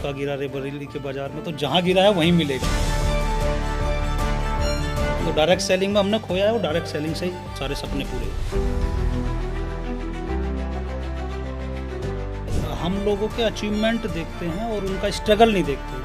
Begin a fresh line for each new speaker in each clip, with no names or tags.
मक्का गिरा रेबरेली के बाजार में, तो जहाँ गिरा है वहीं मिलेगा। तो डायरेक्ट सेलिंग में हमने खोया है, और डायरेक्ट सेलिंग से ही सारे सपने पूरे। हम लोगों के अचीवमेंट देखते हैं और उनका स्ट्रगल नहीं देखते।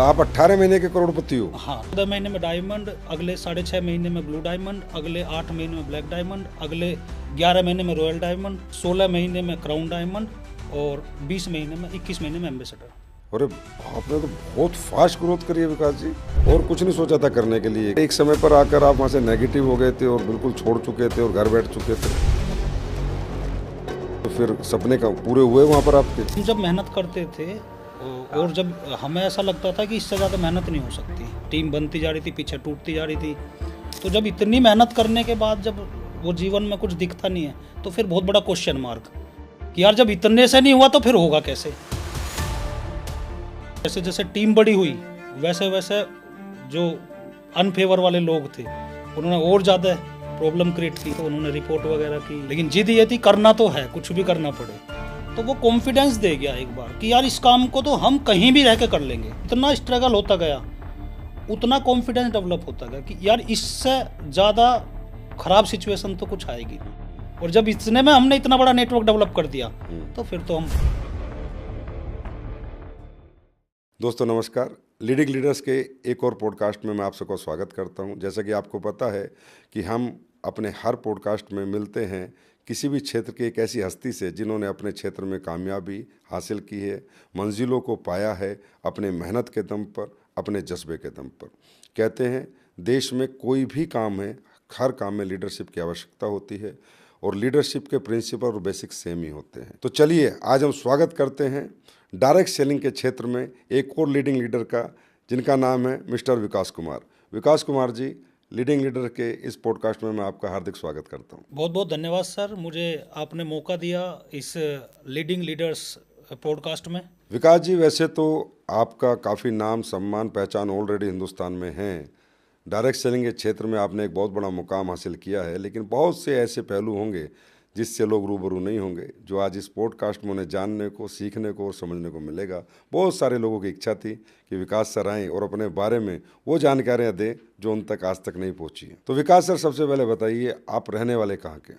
आप 18 महीने के करोड़पति हो।
हाँ, 14 महीने में डायमंड, अगले 6.5 महीने में ब्लू डायमंड, अगले 8 महीने में ब्लैक डायमंड, अगले 11 महीने में रॉयल डायमंड, 16 महीने में क्राउन डायमंड और 21 महीने में एम्बेसडर।
अरे आपने तो बहुत फास्ट ग्रोथ करी है विकास जी, और कुछ नहीं सोचा था करने के लिए। एक समय पर आकर आप वहाँ से नेगेटिव हो गए थे और बिल्कुल छोड़ चुके थे और घर बैठ चुके थे, तो फिर सपने का पूरे हुए वहाँ पर आपके?
हम जब मेहनत करते थे और जब हमें ऐसा लगता था कि इससे ज़्यादा मेहनत नहीं हो सकती, टीम बनती जा रही थी, पीछे टूटती जा रही थी, तो जब इतनी मेहनत करने के बाद जब वो जीवन में कुछ दिखता नहीं है, तो फिर बहुत बड़ा क्वेश्चन मार्क कि यार जब इतने से नहीं हुआ तो फिर होगा कैसे। जैसे जैसे टीम बड़ी हुई वैसे वैसे जो अनफेवर वाले लोग थे उन्होंने और ज़्यादा प्रॉब्लम क्रिएट की, तो उन्होंने रिपोर्ट वगैरह की, लेकिन जिद ये थी करना तो है, कुछ भी करना पड़े। तो वो कॉन्फिडेंस दे गया एक बार कि यार इस काम को तो हम कहीं भी रह के कर लेंगे। इतना स्ट्रगल होता गया, उतना कॉन्फिडेंस डेवलप होता गया कि यार इससे ज़्यादा खराब सिचुएशन तो कुछ आएगी। और जब इतने में हमने इतना बड़ा नेटवर्क डेवलप कर दिया तो फिर तो हम।
दोस्तों नमस्कार, लीडिंग लीडर्स के एक और पॉडकास्ट में मैं आप सबको स्वागत करता हूं। जैसा कि आपको पता है कि हम अपने हर पॉडकास्ट में मिलते हैं किसी भी क्षेत्र की एक ऐसी हस्ती से जिन्होंने अपने क्षेत्र में कामयाबी हासिल की है, मंजिलों को पाया है अपने मेहनत के दम पर, अपने जज्बे के दम पर। कहते हैं देश में कोई भी काम है, हर काम में लीडरशिप की आवश्यकता होती है और लीडरशिप के प्रिंसिपल और बेसिक सेम ही होते हैं। तो चलिए आज हम स्वागत करते हैं डायरेक्ट सेलिंग के क्षेत्र में एक और लीडिंग लीडर का, जिनका नाम है मिस्टर विकास कुमार। विकास कुमार जी, लीडिंग लीडर के इस पॉडकास्ट में मैं आपका हार्दिक स्वागत करता हूं।
बहुत बहुत धन्यवाद सर, मुझे आपने मौका दिया इस लीडिंग लीडर्स पॉडकास्ट में।
विकास जी, वैसे तो आपका काफ़ी नाम सम्मान पहचान ऑलरेडी हिंदुस्तान में है। डायरेक्ट सेलिंग के क्षेत्र में आपने एक बहुत बड़ा मुकाम हासिल किया है, लेकिन बहुत से ऐसे पहलू होंगे जिससे लोग रूबरू नहीं होंगे, जो आज इस पॉडकास्ट में उन्हें जानने को, सीखने को और समझने को मिलेगा। बहुत सारे लोगों की इच्छा थी कि विकास सर आएँ और अपने बारे में वो जानकारियाँ दें जो उन तक आज तक नहीं पहुँची है। तो विकास सर, सबसे पहले बताइए आप रहने वाले कहाँ के?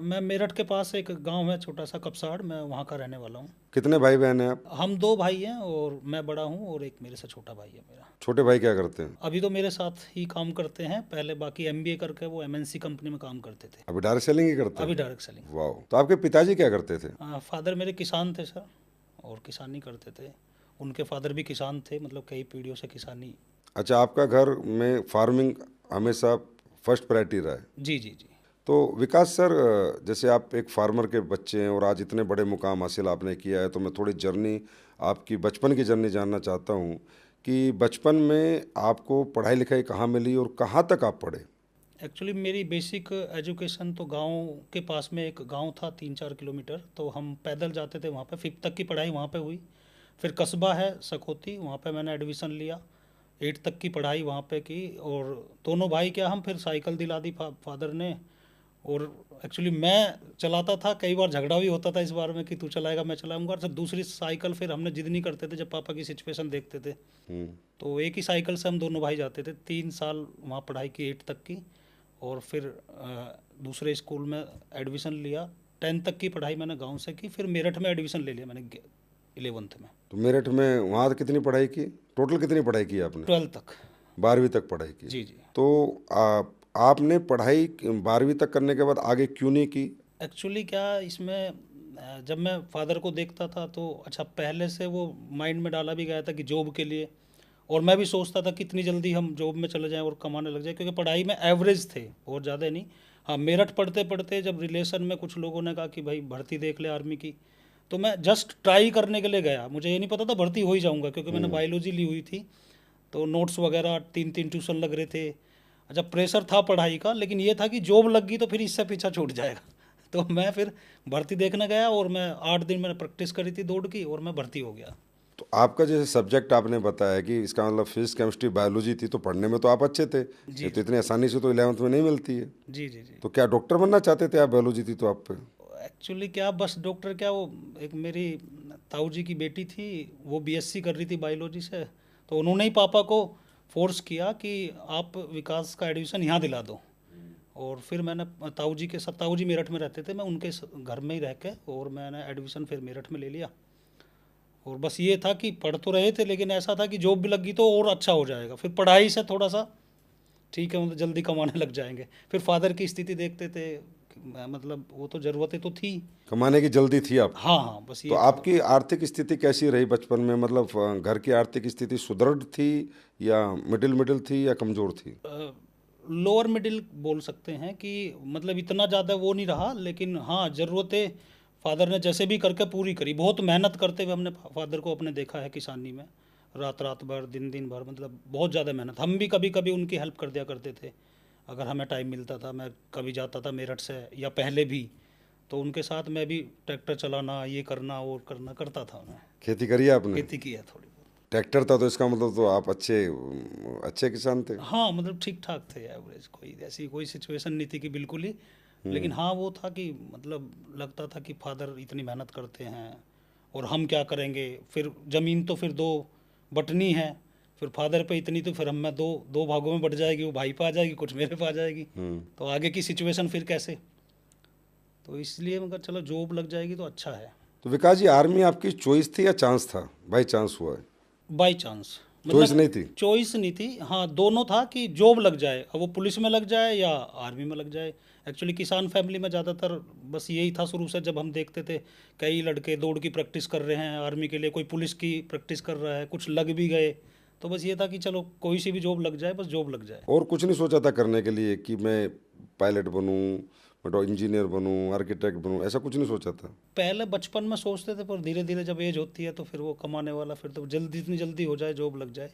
मैं मेरठ के पास एक गांव है छोटा सा कपसाड़, मैं वहाँ का रहने वाला हूँ।
कितने भाई बहन हैं आप?
हम 2 भाई हैं और मैं बड़ा हूँ और एक मेरे से छोटा भाई है मेरा।
छोटे भाई क्या करते हैं?
अभी तो मेरे साथ ही काम करते हैं, पहले बाकी MBA करके वो MNC कंपनी में काम करते थे।
अभी डायरेक्ट सेलिंग ही करते हैं?
अभी डायरेक्ट सेलिंग।
वाह। तो आपके पिताजी क्या करते थे?
फादर मेरे किसान थे सर, और किसानी करते थे। उनके फादर भी किसान थे, मतलब कई पीढ़ियों से किसानी।
अच्छा, आपका घर में फार्मिंग हमेशा फर्स्ट प्रायोरिटी रहा है?
जी जी जी।
तो विकास सर, जैसे आप एक फार्मर के बच्चे हैं और आज इतने बड़े मुकाम हासिल आपने किया है, तो मैं थोड़ी जर्नी, आपकी बचपन की जर्नी जानना चाहता हूँ कि बचपन में आपको पढ़ाई लिखाई कहाँ मिली और कहाँ तक आप पढ़े?
एक्चुअली मेरी बेसिक एजुकेशन तो गांव के पास में एक गांव था 3-4 किलोमीटर, तो हम पैदल जाते थे वहाँ पे। 5th तक की पढ़ाई वहाँ पे हुई। फिर कस्बा है सखोती, वहाँ पे मैंने एडमिशन लिया। 8 तक की पढ़ाई वहाँ पे की, और दोनों भाई क्या, हम फिर साइकिल दिला दी फादर ने। और एक्चुअली मैं चलाता था, कई बार झगड़ा भी होता था इस बारे में कि तू चलाएगा मैं चलाऊंगा। तो दूसरी साइकिल फिर हमने जिद नहीं करते थे, जब पापा की सिचुएशन देखते थे तो एक ही साइकिल से हम दोनों भाई जाते थे। 3 साल वहाँ पढ़ाई की 8 तक की, और फिर दूसरे स्कूल में एडमिशन लिया। 10th तक की पढ़ाई मैंने गांव से की, फिर मेरठ में एडमिशन ले लिया मैंने 11th में।
तो मेरठ में वहाँ कितनी पढ़ाई की? टोटल कितनी पढ़ाई की आपने?
12th तक।
12वीं तक पढ़ाई की?
जी जी।
तो आपने पढ़ाई 12वीं तक करने के बाद आगे क्यों नहीं की?
एक्चुअली क्या, इसमें जब मैं फादर को देखता था तो अच्छा, पहले से वो माइंड में डाला भी गया था कि जॉब के लिए, और मैं भी सोचता था कि इतनी जल्दी हम जॉब में चले जाएं और कमाने लग जाए, क्योंकि पढ़ाई में एवरेज थे, बहुत ज़्यादा नहीं। हाँ, मेरठ पढ़ते पढ़ते जब रिलेशन में कुछ लोगों ने कहा कि भाई भर्ती देख ले आर्मी की, तो मैं जस्ट ट्राई करने के लिए गया। मुझे ये नहीं पता था भर्ती हो ही जाऊँगा, क्योंकि मैंने बायोलॉजी ली हुई थी, तो नोट्स वगैरह 3-3 ट्यूशन लग रहे थे। अच्छा, प्रेशर था पढ़ाई का, लेकिन ये था कि जॉब लग गई तो फिर इससे पीछा छूट जाएगा। तो मैं फिर भर्ती देखने गया, और मैं 8 दिन मैंने प्रैक्टिस करी थी दौड़ की, और मैं भर्ती हो गया।
तो आपका जैसे सब्जेक्ट आपने बताया कि इसका मतलब फिजिक्स केमिस्ट्री बायोलॉजी थी, तो पढ़ने में तो आप अच्छे थे। ये तो इतनी आसानी से तो 11th में नहीं मिलती है।
जी जी जी।
तो क्या डॉक्टर बनना चाहते थे आप? बायोलॉजी थी तो आप पे?
एक्चुअली क्या, बस डॉक्टर क्या, वो एक मेरी ताऊ जी की बेटी थी, वो बीएससी कर रही थी बायोलॉजी से, तो उन्होंने ही पापा को फोर्स किया कि आप विकास का एडमिशन यहाँ दिला दो। और फिर मैंने ताऊ जी के साथ, ताऊ जी मेरठ में रहते थे, मैं उनके घर में ही रह के और मैंने एडमिशन फिर मेरठ में ले लिया। और बस ये था कि पढ़ तो रहे थे, लेकिन ऐसा था कि जॉब भी लगी तो और अच्छा हो जाएगा, फिर पढ़ाई से थोड़ा सा ठीक है, मतलब जल्दी कमाने लग जाएंगे। फिर फादर की स्थिति देखते थे, मतलब वो तो ज़रूरतें तो थी।
कमाने की जल्दी थी आप?
हाँ हाँ, बस
तो
ये था।
आपकी आर्थिक स्थिति कैसी रही बचपन में? मतलब घर की आर्थिक स्थिति सुदृढ़ थी या मिडिल मिडिल थी या कमज़ोर थी?
लोअर मिडिल बोल सकते हैं कि मतलब इतना ज़्यादा वो नहीं रहा, लेकिन हाँ ज़रूरतें फादर ने जैसे भी करके पूरी करी। बहुत मेहनत करते हुए हमने फादर को अपने देखा है किसानी में, रात रात भर, दिन दिन भर, मतलब बहुत ज़्यादा मेहनत। हम भी कभी कभी उनकी हेल्प कर दिया करते थे, अगर हमें टाइम मिलता था। मैं कभी जाता था मेरठ से या पहले भी, तो उनके साथ मैं भी ट्रैक्टर चलाना, ये करना वो करना करता था मैं।
खेती करी है आपने?
खेती की है थोड़ी बहुत।
ट्रैक्टर था तो इसका मतलब तो आप अच्छे अच्छे किसान थे।
हाँ मतलब ठीक ठाक थे, एवरेज, कोई ऐसी कोई सिचुएशन नहीं थी कि बिल्कुल ही। लेकिन हाँ वो था कि मतलब लगता था कि फादर इतनी मेहनत करते हैं और हम क्या करेंगे। फिर ज़मीन तो फिर दो बटनी है, फिर फादर पे इतनी, तो फिर हम में दो दो भागों में बट जाएगी, वो भाई पे आ जाएगी, कुछ मेरे पे आ जाएगी। तो आगे की सिचुएशन फिर कैसे, तो इसलिए मगर चलो जॉब लग जाएगी तो अच्छा है।
तो विकास जी, आर्मी आपकी चॉइस थी या चांस था? बाई चांस हुआ है?
बाई चांस,
चॉइस
मतलब
नहीं थी?
चॉइस नहीं थी। हाँ दोनों था कि जॉब लग जाए, अब वो पुलिस में लग जाए या आर्मी में लग जाए। एक्चुअली किसान फैमिली में ज़्यादातर बस यही था शुरू से, जब हम देखते थे कई लड़के दौड़ की प्रैक्टिस कर रहे हैं आर्मी के लिए, कोई पुलिस की प्रैक्टिस कर रहा है, कुछ लग भी गए। तो बस ये था कि चलो कोई सी भी जॉब लग जाए, बस जॉब लग जाए।
और कुछ नहीं सोचा था करने के लिए कि मैं पायलट बनूं, मैं तो इंजीनियर बनूं, आर्किटेक्ट बनूं, ऐसा कुछ नहीं सोचा था?
पहले बचपन में सोचते थे, पर धीरे धीरे जब एज होती है तो फिर वो कमाने वाला, फिर तो जल्दी, इतनी जल्दी हो जाए जॉब लग जाए,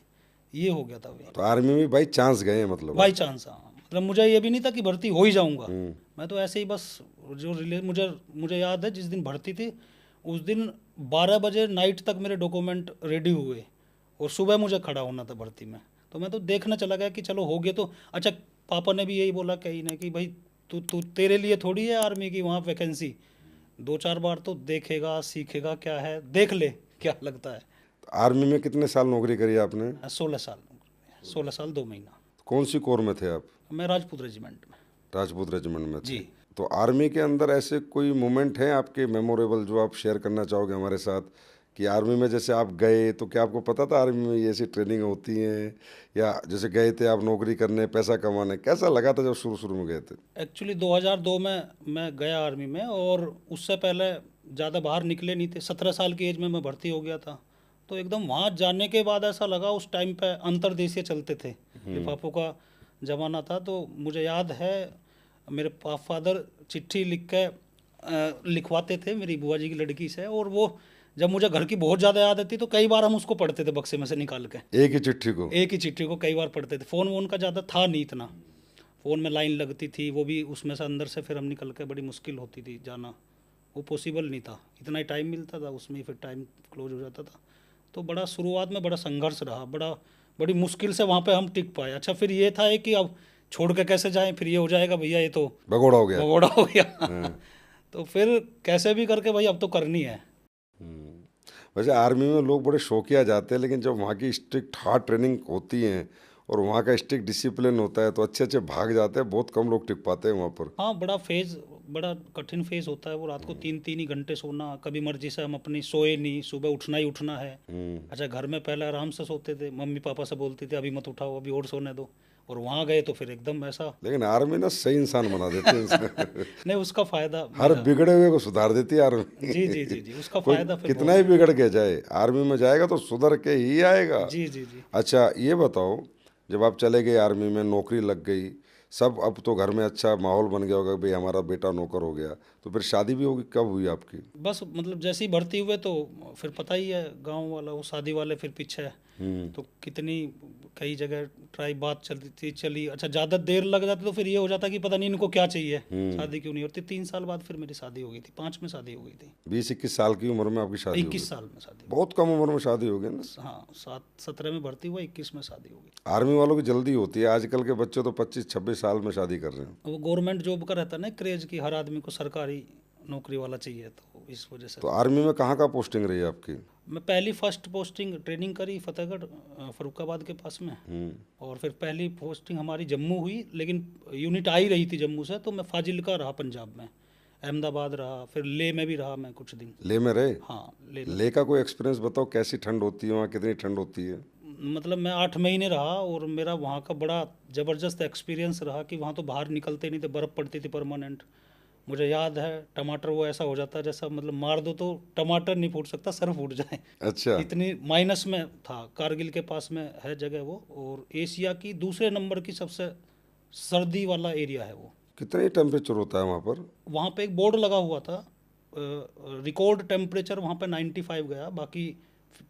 ये हो गया था अभी।
तो आर्मी में बाई चांस गए हैं मतलब
बाई
आप?
चांस, हाँ, मतलब मुझे ये भी नहीं था कि भर्ती हो ही जाऊंगा।
हम्म।
मैं तो ऐसे ही बस, जो रिले मुझे मुझे याद है जिस दिन भर्ती थी, उस दिन 12 बजे नाइट तक मेरे डॉक्यूमेंट रेडी हुए और सुबह मुझे खड़ा होना था भर्ती में। तो मैं तो देखने चला गया कि चलो हो गया तो अच्छा। पापा ने भी यही बोला कहीं ना कि भाई तू तू तेरे लिए थोड़ी है आर्मी की वहाँ वैकेंसी, 2-4 बार तो देखेगा, सीखेगा क्या है, देख ले क्या लगता है।
तो आर्मी में कितने साल नौकरी करी आपने?
16 साल, 16 साल 2 महीना।
कौन सी कोर में थे आप?
मैं राजपूत रेजिमेंट में।
राजपूत रेजिमेंट में थे।
जी।
तो आर्मी के अंदर ऐसे कोई मोमेंट हैं आपके मेमोरेबल जो आप शेयर करना चाहोगे हमारे साथ? कि आर्मी में जैसे आप गए तो क्या आपको पता था आर्मी में ये ऐसी ट्रेनिंग होती है, या जैसे गए थे आप नौकरी करने, पैसा कमाने, कैसा लगा था जब शुरू शुरू में गए थे?
एक्चुअली 2002 में मैं गया आर्मी में, और उससे पहले ज़्यादा बाहर निकले नहीं थे। 17 साल की एज में मैं भर्ती हो गया था। तो एकदम वहाँ जाने के बाद ऐसा लगा, उस टाइम पे अंतर्देशीय चलते थे, लिफाफों का ज़माना था। तो मुझे याद है मेरे फादर चिट्ठी लिख के लिखवाते थे मेरी बुआ जी की लड़की से, और वो जब मुझे घर की बहुत ज़्यादा याद आती तो कई बार हम उसको पढ़ते थे बक्से में से निकाल के।
एक ही चिट्ठी को?
एक ही चिट्ठी को कई बार पढ़ते थे। फ़ोन वोन का ज़्यादा था नहीं इतना, फ़ोन में लाइन लगती थी, वो भी उसमें से अंदर से फिर हम निकल के, बड़ी मुश्किल होती थी जाना, वो पॉसिबल नहीं था, इतना ही टाइम मिलता था उसमें ही फिर टाइम क्लोज हो जाता था। तो बड़ा शुरुआत में बड़ा संघर्ष रहा, बड़ी मुश्किल से वहाँ पे हम टिक पाए। अच्छा फिर ये था कि अब छोड़ के कैसे जाएं, फिर ये हो जाएगा भैया ये तो
भगोड़ा हो गया।
भगोड़ा हो गया। तो फिर कैसे भी करके भाई अब तो करनी है।
वैसे आर्मी में लोग बड़े शौकिया जाते हैं, लेकिन जब वहाँ की स्ट्रिक्ट हार्ड ट्रेनिंग होती है और वहाँ का स्ट्रिक्ट डिसिप्लिन होता है तो अच्छे अच्छे भाग जाते हैं, बहुत कम लोग टिक पाते हैं वहाँ पर।
हाँ बड़ा कठिन फेज होता है वो। रात को 3-3 ही घंटे सोना, कभी मर्जी से हम अपनी सोए नहीं, सुबह उठना ही उठना है। अच्छा घर में पहले आराम से सोते थे, मम्मी पापा से बोलते थे अभी मत उठाओ, अभी और सोने दो, और वहाँ गए तो फिर एकदम ऐसा।
लेकिन आर्मी ना सही इंसान बना देते हैं इंसान।
नहीं उसका फ़ायदा
हर बिगड़े हुए को सुधार देती है आर्मी।
जी जी जी जी, उसका
कोई
फ़ायदा फिर
कितना ही बिगड़ के जाए, आर्मी में जाएगा तो सुधर के ही आएगा।
जी जी जी।
अच्छा ये बताओ, जब आप चले गए आर्मी में, नौकरी लग गई सब, अब तो घर में अच्छा माहौल बन गया होगा, भाई हमारा बेटा नौकर हो गया, तो फिर शादी भी होगी, कब हुई आपकी?
बस मतलब जैसे ही भर्ती हुए तो फिर पता ही है, गांव वाला वो शादी वाले फिर पीछे है। तो कितनी कई जगह ट्राई बात चली। अच्छा ज़्यादा देर लग जाती तो फिर ये हो जाता कि पता नहीं इनको क्या चाहिए, शादी क्यों नहीं होती। 3 साल बाद फिर मेरी शादी हो गई थी, 5 में शादी हो गई थी।
20-21 साल की उम्र में आपकी शादी हो
21
गई?
साल में शादी
बहुत कम उम्र में शादी हो गई ना।
हाँ 17 में भर्ती हुआ, 21 में शादी हो गई।
आर्मी वालों की जल्दी होती है, आजकल के बच्चे तो 25-26 साल में शादी कर रहे हैं।
वो गवर्नमेंट जॉब का रहता है ना क्रेज, की हर आदमी को सरकारी नौकरी वाला चाहिए, तो इस वजह से।
तो आर्मी में कहाँ पोस्टिंग रही आपकी?
मैं पहली फर्स्ट पोस्टिंग ट्रेनिंग करी फतेहगढ़ फरुखाबाद के पास में। और फिर पहली पोस्टिंग हमारी जम्मू हुई, लेकिन यूनिट आ ही रही थी जम्मू से, तो मैं फाजिलका रहा पंजाब में, अहमदाबाद रहा, फिर लेह में भी रहा मैं कुछ दिन।
लेह में रहे?
हाँ, लेह में।
लेह का कोई एक्सपीरियंस बताओ, कैसी ठंड होती है वहाँ, कितनी ठंड होती है?
मतलब मैं 8 महीने रहा, और मेरा वहाँ का बड़ा ज़बरदस्त एक्सपीरियंस रहा कि वहाँ तो बाहर निकलते नहीं थे, बर्फ़ पड़ती थी परमानेंट। मुझे याद है टमाटर वो ऐसा हो जाता है जैसा, मतलब मार दो तो टमाटर नहीं फूट सकता, सर फूट जाए,
अच्छा।
इतनी माइनस में था। कारगिल के पास में है जगह वो, और एशिया की दूसरे नंबर की सबसे सर्दी वाला एरिया है वो।
कितने टेम्परेचर होता है वहाँ पर?
वहाँ पे एक बोर्ड लगा हुआ था, रिकॉर्ड टेम्परेचर वहाँ पे 95 गया, बाकी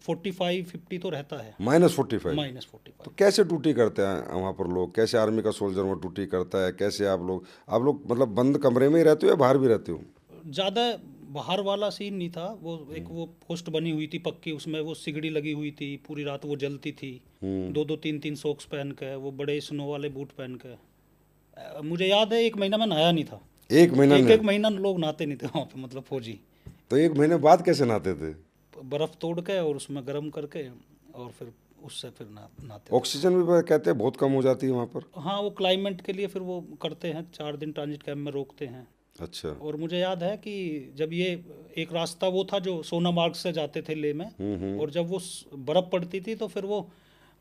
45-50 तो रहता है।
-45?
-45।
तो कैसे ड्यूटी करते हैं वहाँ पर लोग? कैसे आर्मी का सोल्जर वहाँ ड्यूटी करता है? कैसे आप लोग मतलब बंद कमरे में ही रहते हो या बाहर भी रहते हो?
ज़्यादा बाहर वाला सीन नहीं था वो। एक वो पोस्ट बनी हुई थी पक्की, उसमें वो सिगड़ी लगी हुई थी, पूरी रात वो जलती थी। 2-2 3-3 सॉक्स पहन के, वो बड़े स्नो वाले बूट पहन के। मुझे याद है 1 महीना मैं नहाया नहीं था।
1 महीना
एक
में?
एक महीना लोग नहाते नहीं थे वहाँ पे, मतलब फौजी।
तो 1 महीने बाद कैसे नहाते थे?
बर्फ़ तोड़ के और उसमें गर्म करके, और फिर उससे फिर नहाते थे।
ऑक्सीजन भी कहते हैं बहुत कम हो जाती है वहाँ पर?
हाँ, वो क्लाइमेट के लिए फिर वो करते हैं, 4 दिन ट्रांजिट कैंप में रोकते हैं।
अच्छा।
और मुझे याद है कि जब ये एक रास्ता वो था जो सोनामार्ग से जाते थे लेह में, और जब वो बर्फ़ पड़ती थी तो फिर वो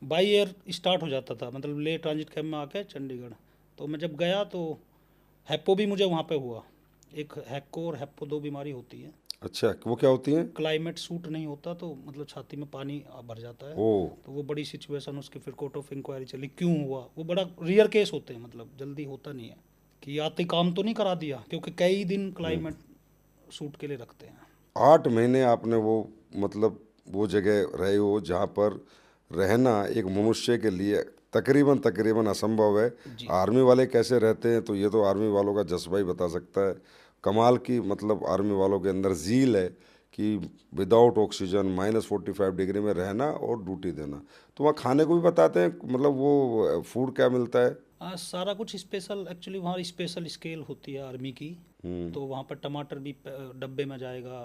बाई एयर स्टार्ट हो जाता था, मतलब लेह ट्रांजिट कैंप में आके चंडीगढ़। तो मैं जब गया तो हैप्पो भी मुझे वहाँ पे हुआ। एक हैको और हैप्पो 2 बीमारी होती है।
अच्छा, वो क्या होती हैं?
क्लाइमेट सूट नहीं होता तो मतलब छाती में पानी भर जाता है।
ओ।
तो वो बड़ी सिचुएशन, उसकी फिर कोर्ट ऑफ इंक्वायरी चली क्यों हुआ। वो बड़ा रियर केस होते हैं, मतलब जल्दी होता नहीं है कि आते काम तो नहीं करा दिया, क्योंकि कई दिन क्लाइमेट सूट के लिए रखते हैं।
8 महीने आपने वो मतलब वो जगह रहे हो जहाँ पर रहना एक मनुष्य के लिए तकरीबन तकरीबन असंभव है।
जी।
आर्मी वाले कैसे रहते हैं तो ये तो आर्मी वालों का जज्बा ही बता सकता है। कमाल की मतलब आर्मी वालों के अंदर ज़ील है कि विदाउट ऑक्सीजन -45 डिग्री में रहना और ड्यूटी देना। तो वहाँ खाने को भी बताते हैं, मतलब वो फूड क्या मिलता है?
सारा कुछ स्पेशल, एक्चुअली वहाँ स्पेशल स्केल होती है आर्मी की। तो वहाँ पर टमाटर भी डब्बे में जाएगा।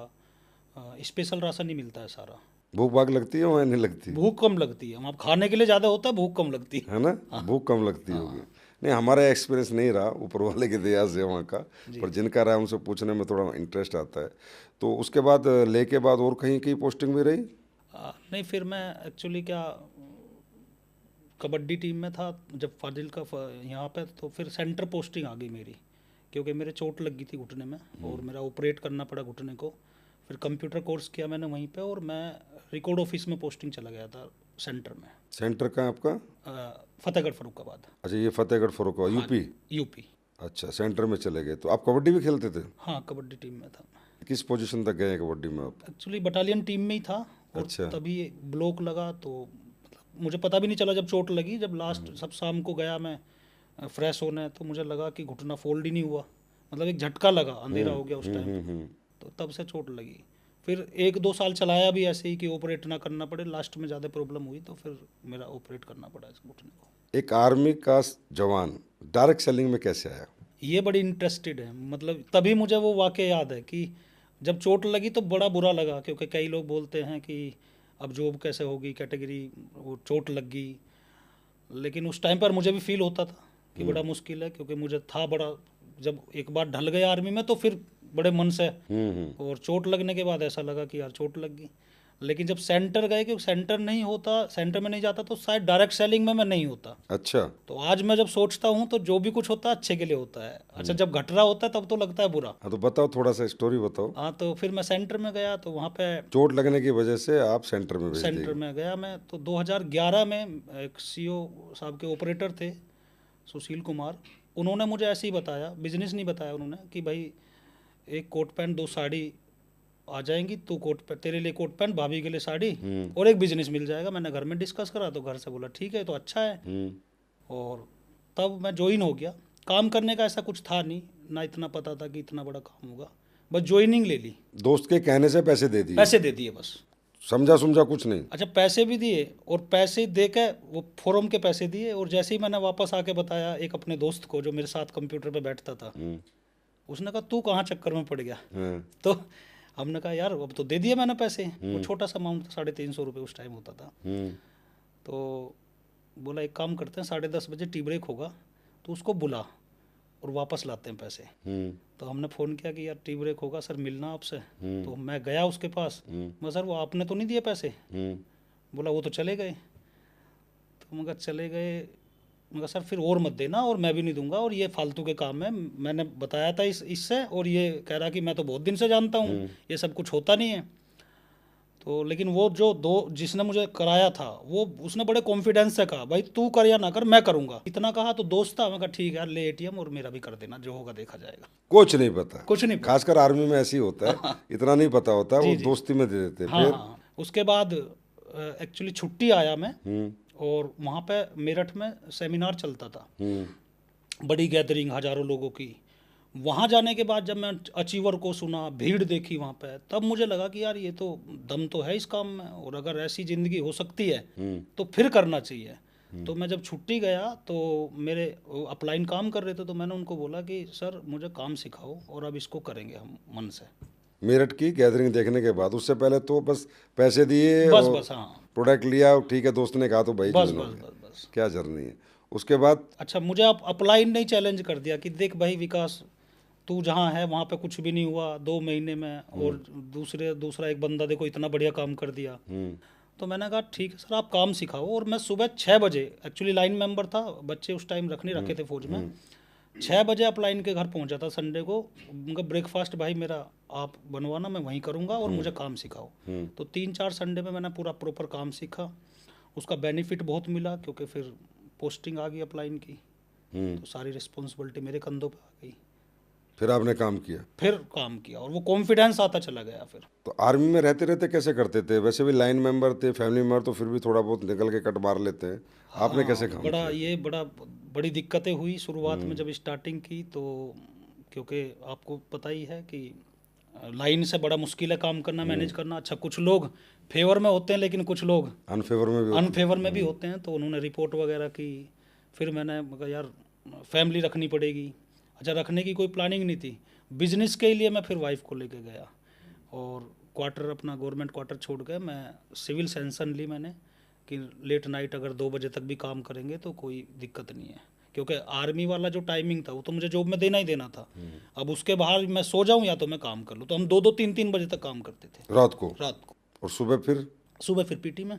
स्पेशल राशन ही मिलता है सारा।
भूख भाग लगती है वहाँ? नहीं लगती?
भूख कम लगती है वहाँ, खाने के लिए ज़्यादा होता है, भूख कम लगती
है ना?
हाँ।
भूख कम लगती होगी।
हाँ
नहीं, हमारा एक्सपीरियंस नहीं रहा, ऊपर वाले की दया से वहाँ का।
जी।
पर जिनका रहा उनसे पूछने में थोड़ा इंटरेस्ट आता है। तो उसके बाद ले के बाद और कहीं कहीं पोस्टिंग भी रही?
नहीं, फिर मैं एक्चुअली क्या कबड्डी टीम में था जब फाजिल का यहाँ पे, तो फिर सेंटर पोस्टिंग आ गई मेरी, क्योंकि मेरे चोट लग गई थी घुटने में और मेरा ऑपरेट करना पड़ा घुटने को। फिर कंप्यूटर कोर्स किया मैंने वहीं पे, और मैं रिकॉर्ड ऑफिस में पोस्टिंग चला गया था सेंटर में।
सेंटर कहाँ है आपका?
फतेहगढ़ फरुखाबाद।
अच्छा, ये फतेहगढ़ फर्रुखाबाद,
हाँ,
यूपी?
यूपी।
अच्छा, सेंटर में चले गए। तो आप कबड्डी भी खेलते थे?
हाँ, कबड्डी टीम में था।
किस पोजीशन तक गए हैं कबड्डी में आप?
एक्चुअली बटालियन टीम में ही था, और
अच्छा।
तभी ब्लॉक लगा तो मतलब मुझे पता भी नहीं चला जब चोट लगी। जब लास्ट सब शाम को गया मैं फ्रेश होने, तो मुझे लगा कि घुटना फोल्ड ही नहीं हुआ, मतलब एक झटका लगा, अंधेरा हो गया उस टाइम। तो तब से चोट लगी। फिर 1-2 साल चलाया भी ऐसे ही कि ऑपरेट ना करना पड़े। लास्ट में ज़्यादा प्रॉब्लम हुई तो फिर मेरा ऑपरेट करना पड़ा इस घुटने को।
एक आर्मी का जवान डायरेक्ट सेलिंग में कैसे आया?
ये बड़ी इंटरेस्टेड है, मतलब तभी मुझे वो वाक़या याद है कि जब चोट लगी तो बड़ा बुरा लगा, क्योंकि कई लोग बोलते हैं कि अब जॉब कैसे होगी, कैटेगरी वो चोट लग गई। लेकिन उस टाइम पर मुझे भी फील होता था कि बड़ा मुश्किल है, क्योंकि मुझे था बड़ा, जब एक बार ढल गया आर्मी में तो फिर बड़े मन से। और चोट लगने के बाद ऐसा लगा कि यार चोट लग गई। लेकिन जब सेंटर गए, क्योंकि सेंटर नहीं होता, सेंटर में नहीं जाता तो शायद डायरेक्ट सेलिंग में मैं नहीं होता।
अच्छा।
तो आज मैं जब सोचता हूँ तो जो भी कुछ होता है अच्छे के लिए होता है। अच्छा, जब घट रहा होता है तब तो लगता है बुरा।
हाँ, तो बताओ, थोड़ा सा स्टोरी बताओ।
हाँ, तो फिर मैं सेंटर में गया तो वहाँ पे
चोट लगने की वजह से आप सेंटर में भेज दिए
सेंटर
गए।
में गया मैं तो 2011 में एक सीओ साहब के ऑपरेटर थे, सुशील कुमार। उन्होंने मुझे ऐसे ही बताया, बिजनेस नहीं बताया उन्होंने, कि भाई एक कोट पैंट 2 साड़ी आ जाएंगी, तो तेरे लिए कोट पैंट, भाभी के लिए साड़ी, और एक बिजनेस मिल जाएगा। मैंने घर में डिस्कस करा तो घर से बोला ठीक है, तो अच्छा है। और तब मैं ज्वाइन हो गया। काम करने का ऐसा कुछ था नहीं, ना इतना पता था कि इतना बड़ा काम होगा, बस ज्वाइनिंग ले ली।
दोस्त के कहने से पैसे दे दिए?
पैसे दे दिए बस।
समझा समझा कुछ नहीं?
अच्छा, पैसे भी दिए, और पैसे दे के वो फोरम के पैसे दिए। और जैसे ही मैंने वापस आके बताया एक अपने दोस्त को जो मेरे साथ कंप्यूटर पे बैठता था, उसने कहा तू कहाँ चक्कर में पड़ गया।
हाँ,
तो हमने कहा यार अब तो दे दिए मैंने पैसे, वो छोटा सा अमाउंट था, 350 रुपये उस टाइम होता था। तो बोला एक काम करते हैं, 10:30 बजे टी ब्रेक होगा तो उसको बुला और वापस लाते हैं पैसे। तो हमने फ़ोन किया कि यार टी ब्रेक होगा सर, मिलना आपसे। तो मैं गया उसके पास, मैं सर वो आपने तो नहीं दिए पैसे? बोला वो तो चले गए। तो मैं कहा चले गए, मैं कहा सर फिर और मत देना, और मैं भी नहीं दूंगा, और ये फालतू के काम है, मैंने बताया था इससे, और ये कह रहा कि मैं तो बहुत दिन से जानता हूँ, ये सब कुछ होता नहीं है। तो लेकिन वो जो दो जिसने मुझे कराया था, वो उसने बड़े कॉन्फिडेंस से कहा भाई तू कर या ना कर मैं करूंगा, इतना कहा। तो दोस्त था, मैं कहा ठीक है यार ले एटीएम और मेरा भी कर देना, जो होगा देखा जाएगा।
कुछ नहीं पता,
कुछ नहीं पता।
खासकर आर्मी में ऐसी होता है, इतना नहीं पता होता,
जी
वो
जी।
दोस्ती में दे देते।
हाँ
फिर
हाँ। उसके बाद एक्चुअली छुट्टी आया मैं, और वहाँ पे मेरठ में सेमिनार चलता था, बड़ी गैदरिंग हजारों लोगों की। वहाँ जाने के बाद जब मैं अचीवर को सुना, भीड़ देखी वहाँ पे, तब मुझे लगा कि यार ये तो दम तो है इस काम में, और अगर ऐसी ज़िंदगी हो सकती है तो फिर करना चाहिए। तो मैं जब छुट्टी गया तो मेरे अपलाइन काम कर रहे थे, तो मैंने उनको बोला कि सर मुझे काम सिखाओ और अब इसको करेंगे हम मन से।
मेरठ की गैदरिंग देखने के बाद, उससे पहले तो बस पैसे दिए
बस
और
बस हाँ,
प्रोडक्ट लिया, ठीक है दोस्त ने कहा तो भाई
बस
ज्वाइन हो
बस
गया।
बस बस।
क्या जर्नी है उसके बाद?
अच्छा, मुझे आप अपलाइन नहीं चैलेंज कर दिया कि देख भाई विकास, तू जहाँ है वहाँ पे कुछ भी नहीं हुआ 2 महीने में, और दूसरा एक बंदा देखो इतना बढ़िया काम कर दिया। तो मैंने कहा ठीक है सर आप काम सिखाओ। और मैं सुबह 6 बजे, एक्चुअली लाइन मेंबर था, बच्चे उस टाइम रखने रखे थे फौज में, 6 बजे अपलाइन के घर पहुंचा था संडे को। उनका ब्रेकफास्ट भाई मेरा आप बनवाना, मैं वहीं करूँगा, और मुझे काम सिखाओ। तो 3-4 संडे में मैंने पूरा प्रॉपर काम सीखा। उसका बेनिफिट बहुत मिला, क्योंकि फिर पोस्टिंग आ गई अपलाइन की, तो सारी रिस्पॉन्सिबिलिटी मेरे कंधों पे आ गई।
फिर आपने काम किया?
फिर काम किया, और वो कॉन्फिडेंस आता चला गया फिर।
तो आर्मी में रहते रहते कैसे करते थे? वैसे भी लाइन मेंबर थे, फैमिली मेंबर, तो फिर भी थोड़ा बहुत निकल के कट मार लेते हैं, आपने कैसे काम
बड़ा
किया?
ये बड़ी दिक्कतें हुई शुरुआत में जब स्टार्टिंग की, तो क्योंकि आपको पता ही है कि लाइन से बड़ा मुश्किल है काम करना, मैनेज करना। अच्छा, कुछ लोग फेवर में होते हैं, लेकिन कुछ लोग
अनफेवर में भी होते
अनफेवर में भी होते हैं। तो उन्होंने रिपोर्ट वगैरह की, फिर मैंने कहा यार फैमिली रखनी पड़ेगी। अच्छा, रखने की कोई प्लानिंग नहीं थी, बिजनेस के लिए मैं फिर वाइफ को लेके गया, और क्वार्टर अपना गवर्नमेंट क्वार्टर छोड़ के मैं सिविल सेंसन ली मैंने, कि लेट नाइट अगर 2 बजे तक भी काम करेंगे तो कोई दिक्कत नहीं है, क्योंकि आर्मी वाला जो टाइमिंग था वो तो मुझे जॉब में देना ही देना था। अब उसके बाहर मैं सो जाऊं या तो मैं काम कर लूँ, तो हम 2-2 3-3 बजे तक काम करते थे
रात को?
रात को।
और
सुबह फिर पीटी में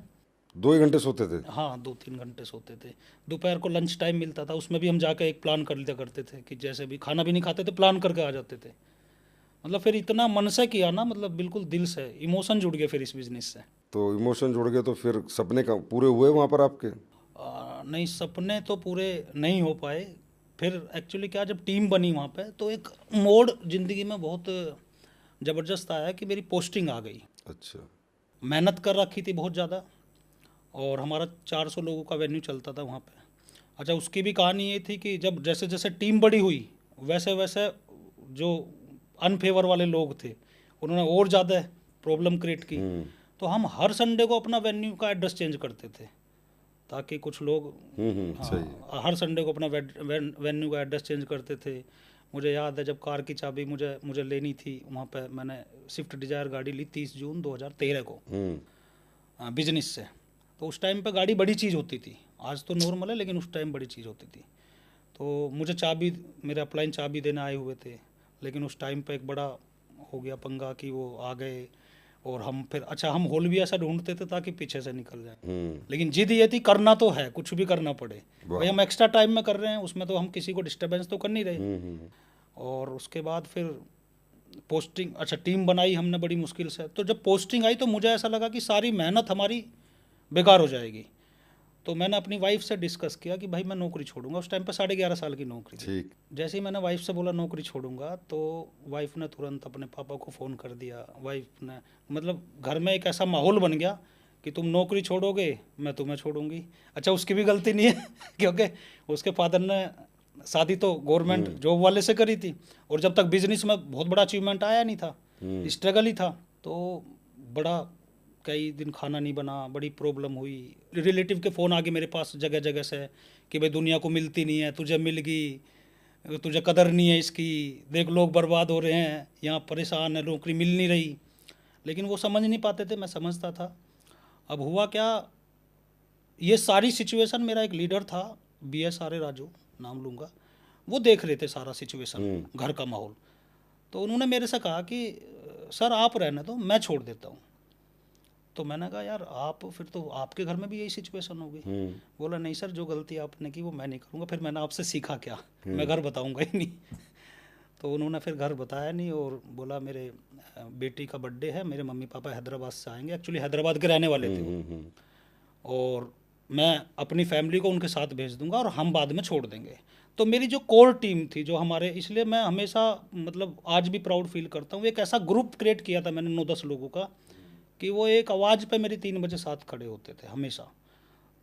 2 ही घंटे सोते थे?
हाँ, 2-3 घंटे सोते थे। दोपहर को लंच टाइम मिलता था, उसमें भी हम जाके एक प्लान कर लिया करते थे, कि जैसे भी खाना भी नहीं खाते थे, प्लान करके आ जाते थे। मतलब फिर इतना मन से किया ना, मतलब बिल्कुल दिल से, इमोशन जुड़ गए फिर इस बिजनेस से।
तो इमोशन जुड़ गए, तो फिर सपने का पूरे हुए वहाँ पर आपके?
नहीं, सपने तो पूरे नहीं हो पाए। फिर एक्चुअली क्या, जब टीम बनी वहाँ पे, तो एक मोड़ ज़िंदगी में बहुत ज़बरदस्त आया कि मेरी पोस्टिंग आ गई।
अच्छा।
मेहनत कर रखी थी बहुत ज़्यादा, और हमारा 400 लोगों का वेन्यू चलता था वहाँ पे। अच्छा, उसकी भी कहानी ये थी कि जब जैसे जैसे टीम बड़ी हुई, वैसे वैसे जो अनफेवर वाले लोग थे उन्होंने और ज़्यादा प्रॉब्लम क्रिएट की। तो हम हर संडे को अपना वेन्यू का एड्रेस चेंज करते थे, ताकि कुछ लोग
सही।
हाँ, हर संडे को अपना वेन्यू का एड्रेस चेंज करते थे। मुझे याद है जब कार की चाबी मुझे मुझे लेनी थी वहाँ पे, मैंने स्विफ्ट डिज़ायर गाड़ी ली 30 जून 2013 को बिजनेस से। तो उस टाइम पे गाड़ी बड़ी चीज़ होती थी, आज तो नॉर्मल है, लेकिन उस टाइम बड़ी चीज़ होती थी। तो मुझे चाबी, मेरे अपलाइन चाबी देने आए हुए थे, लेकिन उस टाइम पे एक बड़ा हो गया पंगा कि वो आ गए, और हम फिर, अच्छा हम होल भी ऐसा ढूंढते थे ताकि पीछे से निकल जाए, लेकिन जिद ये थी करना तो है, कुछ भी करना पड़े भाई, हम एक्स्ट्रा टाइम में कर रहे हैं, उसमें तो हम किसी को डिस्टर्बेंस तो कर नहीं रहे। और उसके बाद फिर पोस्टिंग, अच्छा टीम बनाई हमने बड़ी मुश्किल से। तो जब पोस्टिंग आई तो मुझे ऐसा लगा कि सारी मेहनत हमारी बेकार हो जाएगी। तो मैंने अपनी वाइफ से डिस्कस किया कि भाई मैं नौकरी छोड़ूंगा। उस टाइम पे 11.5 साल की नौकरी थी।
ठीक।
जैसे ही मैंने वाइफ से बोला नौकरी छोड़ूंगा, तो वाइफ ने तुरंत अपने पापा को फ़ोन कर दिया। वाइफ ने, मतलब घर में एक ऐसा माहौल बन गया कि तुम नौकरी छोड़ोगे मैं तुम्हें छोड़ूंगी। अच्छा, उसकी भी गलती नहीं है क्योंकि उसके फादर ने शादी तो गवर्नमेंट जॉब वाले से करी थी, और जब तक बिजनेस में बहुत बड़ा अचीवमेंट आया नहीं था, स्ट्रगल ही था। तो बड़ा कई दिन खाना नहीं बना, बड़ी प्रॉब्लम हुई। रिलेटिव के फ़ोन आ गए मेरे पास जगह जगह से कि भाई दुनिया को मिलती नहीं है, तुझे मिल गई, तुझे कदर नहीं है इसकी, देख लोग बर्बाद हो रहे हैं, यहाँ परेशान है, नौकरी मिल नहीं रही। लेकिन वो समझ नहीं पाते थे, मैं समझता था। अब हुआ क्या, ये सारी सिचुएशन मेरा एक लीडर था, BS राजू नाम लूँगा, वो देख रहे थे सारा सिचुएशन, घर का माहौल। तो उन्होंने मेरे से कहा कि सर आप रहने दो, मैं छोड़ देता हूँ। तो मैंने कहा यार आप, फिर तो आपके घर में भी यही सिचुएशन होगी। बोला नहीं सर, जो गलती आपने की वो मैं नहीं करूँगा, फिर मैंने आपसे सीखा क्या, मैं घर बताऊँगा ही नहीं। तो उन्होंने फिर घर बताया नहीं, और बोला मेरे बेटी का बर्थडे है, मेरे मम्मी पापा हैदराबाद से आएंगे, एक्चुअली हैदराबाद के रहने वाले थे वो, और मैं अपनी फैमिली को उनके साथ भेज दूंगा और हम बाद में छोड़ देंगे। तो मेरी जो कोर टीम थी जो हमारे, इसलिए मैं हमेशा मतलब आज भी प्राउड फील करता हूँ, एक ऐसा ग्रुप क्रिएट किया था मैंने 9-10 लोगों का, कि वो एक आवाज़ पे मेरी 3 बजे साथ खड़े होते थे हमेशा।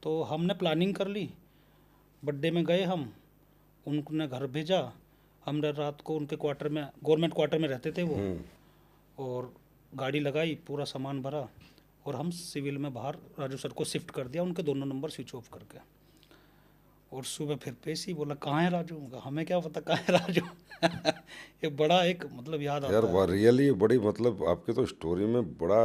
तो हमने प्लानिंग कर ली, बर्थडे में गए हम, उनने घर भेजा, हमने रात को उनके क्वार्टर में, गवर्नमेंट क्वार्टर में रहते थे वो, और गाड़ी लगाई, पूरा सामान भरा, और हम सिविल में बाहर राजू सर को शिफ्ट कर दिया, उनके दोनों नंबर स्विच ऑफ करके। और सुबह फिर पेशी, बोला कहाँ है राजू, हमें क्या पता कहाँ है राजू। ये बड़ा एक मतलब याद आता
यार
है।
वाह, रियली बड़ी, मतलब आपके तो स्टोरी में बड़ा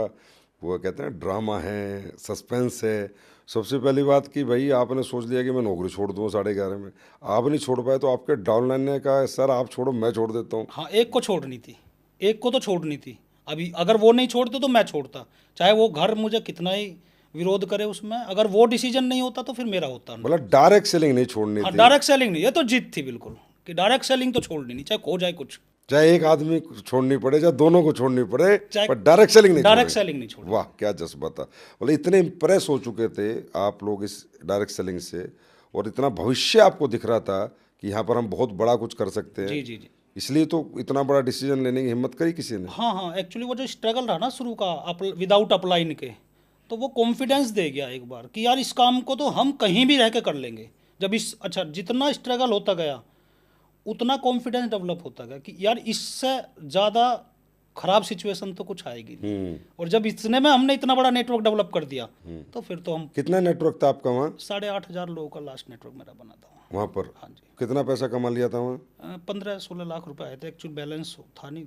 वो कहते हैं ड्रामा है, सस्पेंस है। सबसे पहली बात कि भाई आपने सोच लिया कि मैं नौकरी छोड़ दूँ 11:30 में, आप नहीं छोड़ पाए, तो आपके डाउनलाइन ने कहा सर आप छोड़ो मैं छोड़ देता हूँ।
हाँ, एक को छोड़नी थी, एक को तो छोड़नी थी। अभी अगर वो नहीं छोड़ते तो मैं छोड़ता, चाहे वो घर मुझे कितना ही विरोध करे उसमें, अगर वो डिसीजन नहीं होता तो फिर मेरा होता ना।
मतलब डायरेक्ट सेलिंग नहीं छोड़नी
हाँ,
थी।
डायरेक्ट सेलिंग नहीं, ये तो जीत थी बिल्कुल, कि डायरेक्ट सेलिंग तो छोड़नी नहीं, चाहे हो जाए कुछ,
चाहे एक आदमी को छोड़नी पड़े, चाहे दोनों को छोड़नी पड़े,
चाहे
पर डायरेक्ट सेलिंग नहीं
डायरेक्ट
छोड़नी।
सेलिंग नहीं छोड़नी।
वाह क्या जज्बा था, मतलब इतने इम्प्रेस हो चुके थे आप लोग इस डायरेक्ट सेलिंग से, और इतना भविष्य आपको दिख रहा था कि यहाँ पर हम बहुत बड़ा कुछ कर सकते हैं।
जी जी जी।
इसलिए तो इतना बड़ा डिसीजन लेने की हिम्मत करी किसी ने।
हाँ हाँ, एक्चुअली वो जो स्ट्रगल रहा ना शुरू का, विदाउट अपलाइन के, तो वो कॉन्फिडेंस दे गया एक बार कि यार इस काम को तो हम कहीं भी रह के कर लेंगे। जब इस, अच्छा, जितना स्ट्रगल होता गया उतना कॉन्फिडेंस डेवलप होता गया कि यार इससे ज़्यादा खराब सिचुएशन तो कुछ आएगी नहीं। और जब इतने में हमने इतना बड़ा नेटवर्क डेवलप कर दिया, तो फिर तो हम,
कितना नेटवर्क था आपका वहाँ?
8,500 लोगों का लास्ट नेटवर्क मेरा बना था
वहाँ पर
हाँ जी।
कितना पैसा कमा लिया था वहाँ?
15-16 लाख रुपए आए थे, एक्चुअल बैलेंस था नहीं,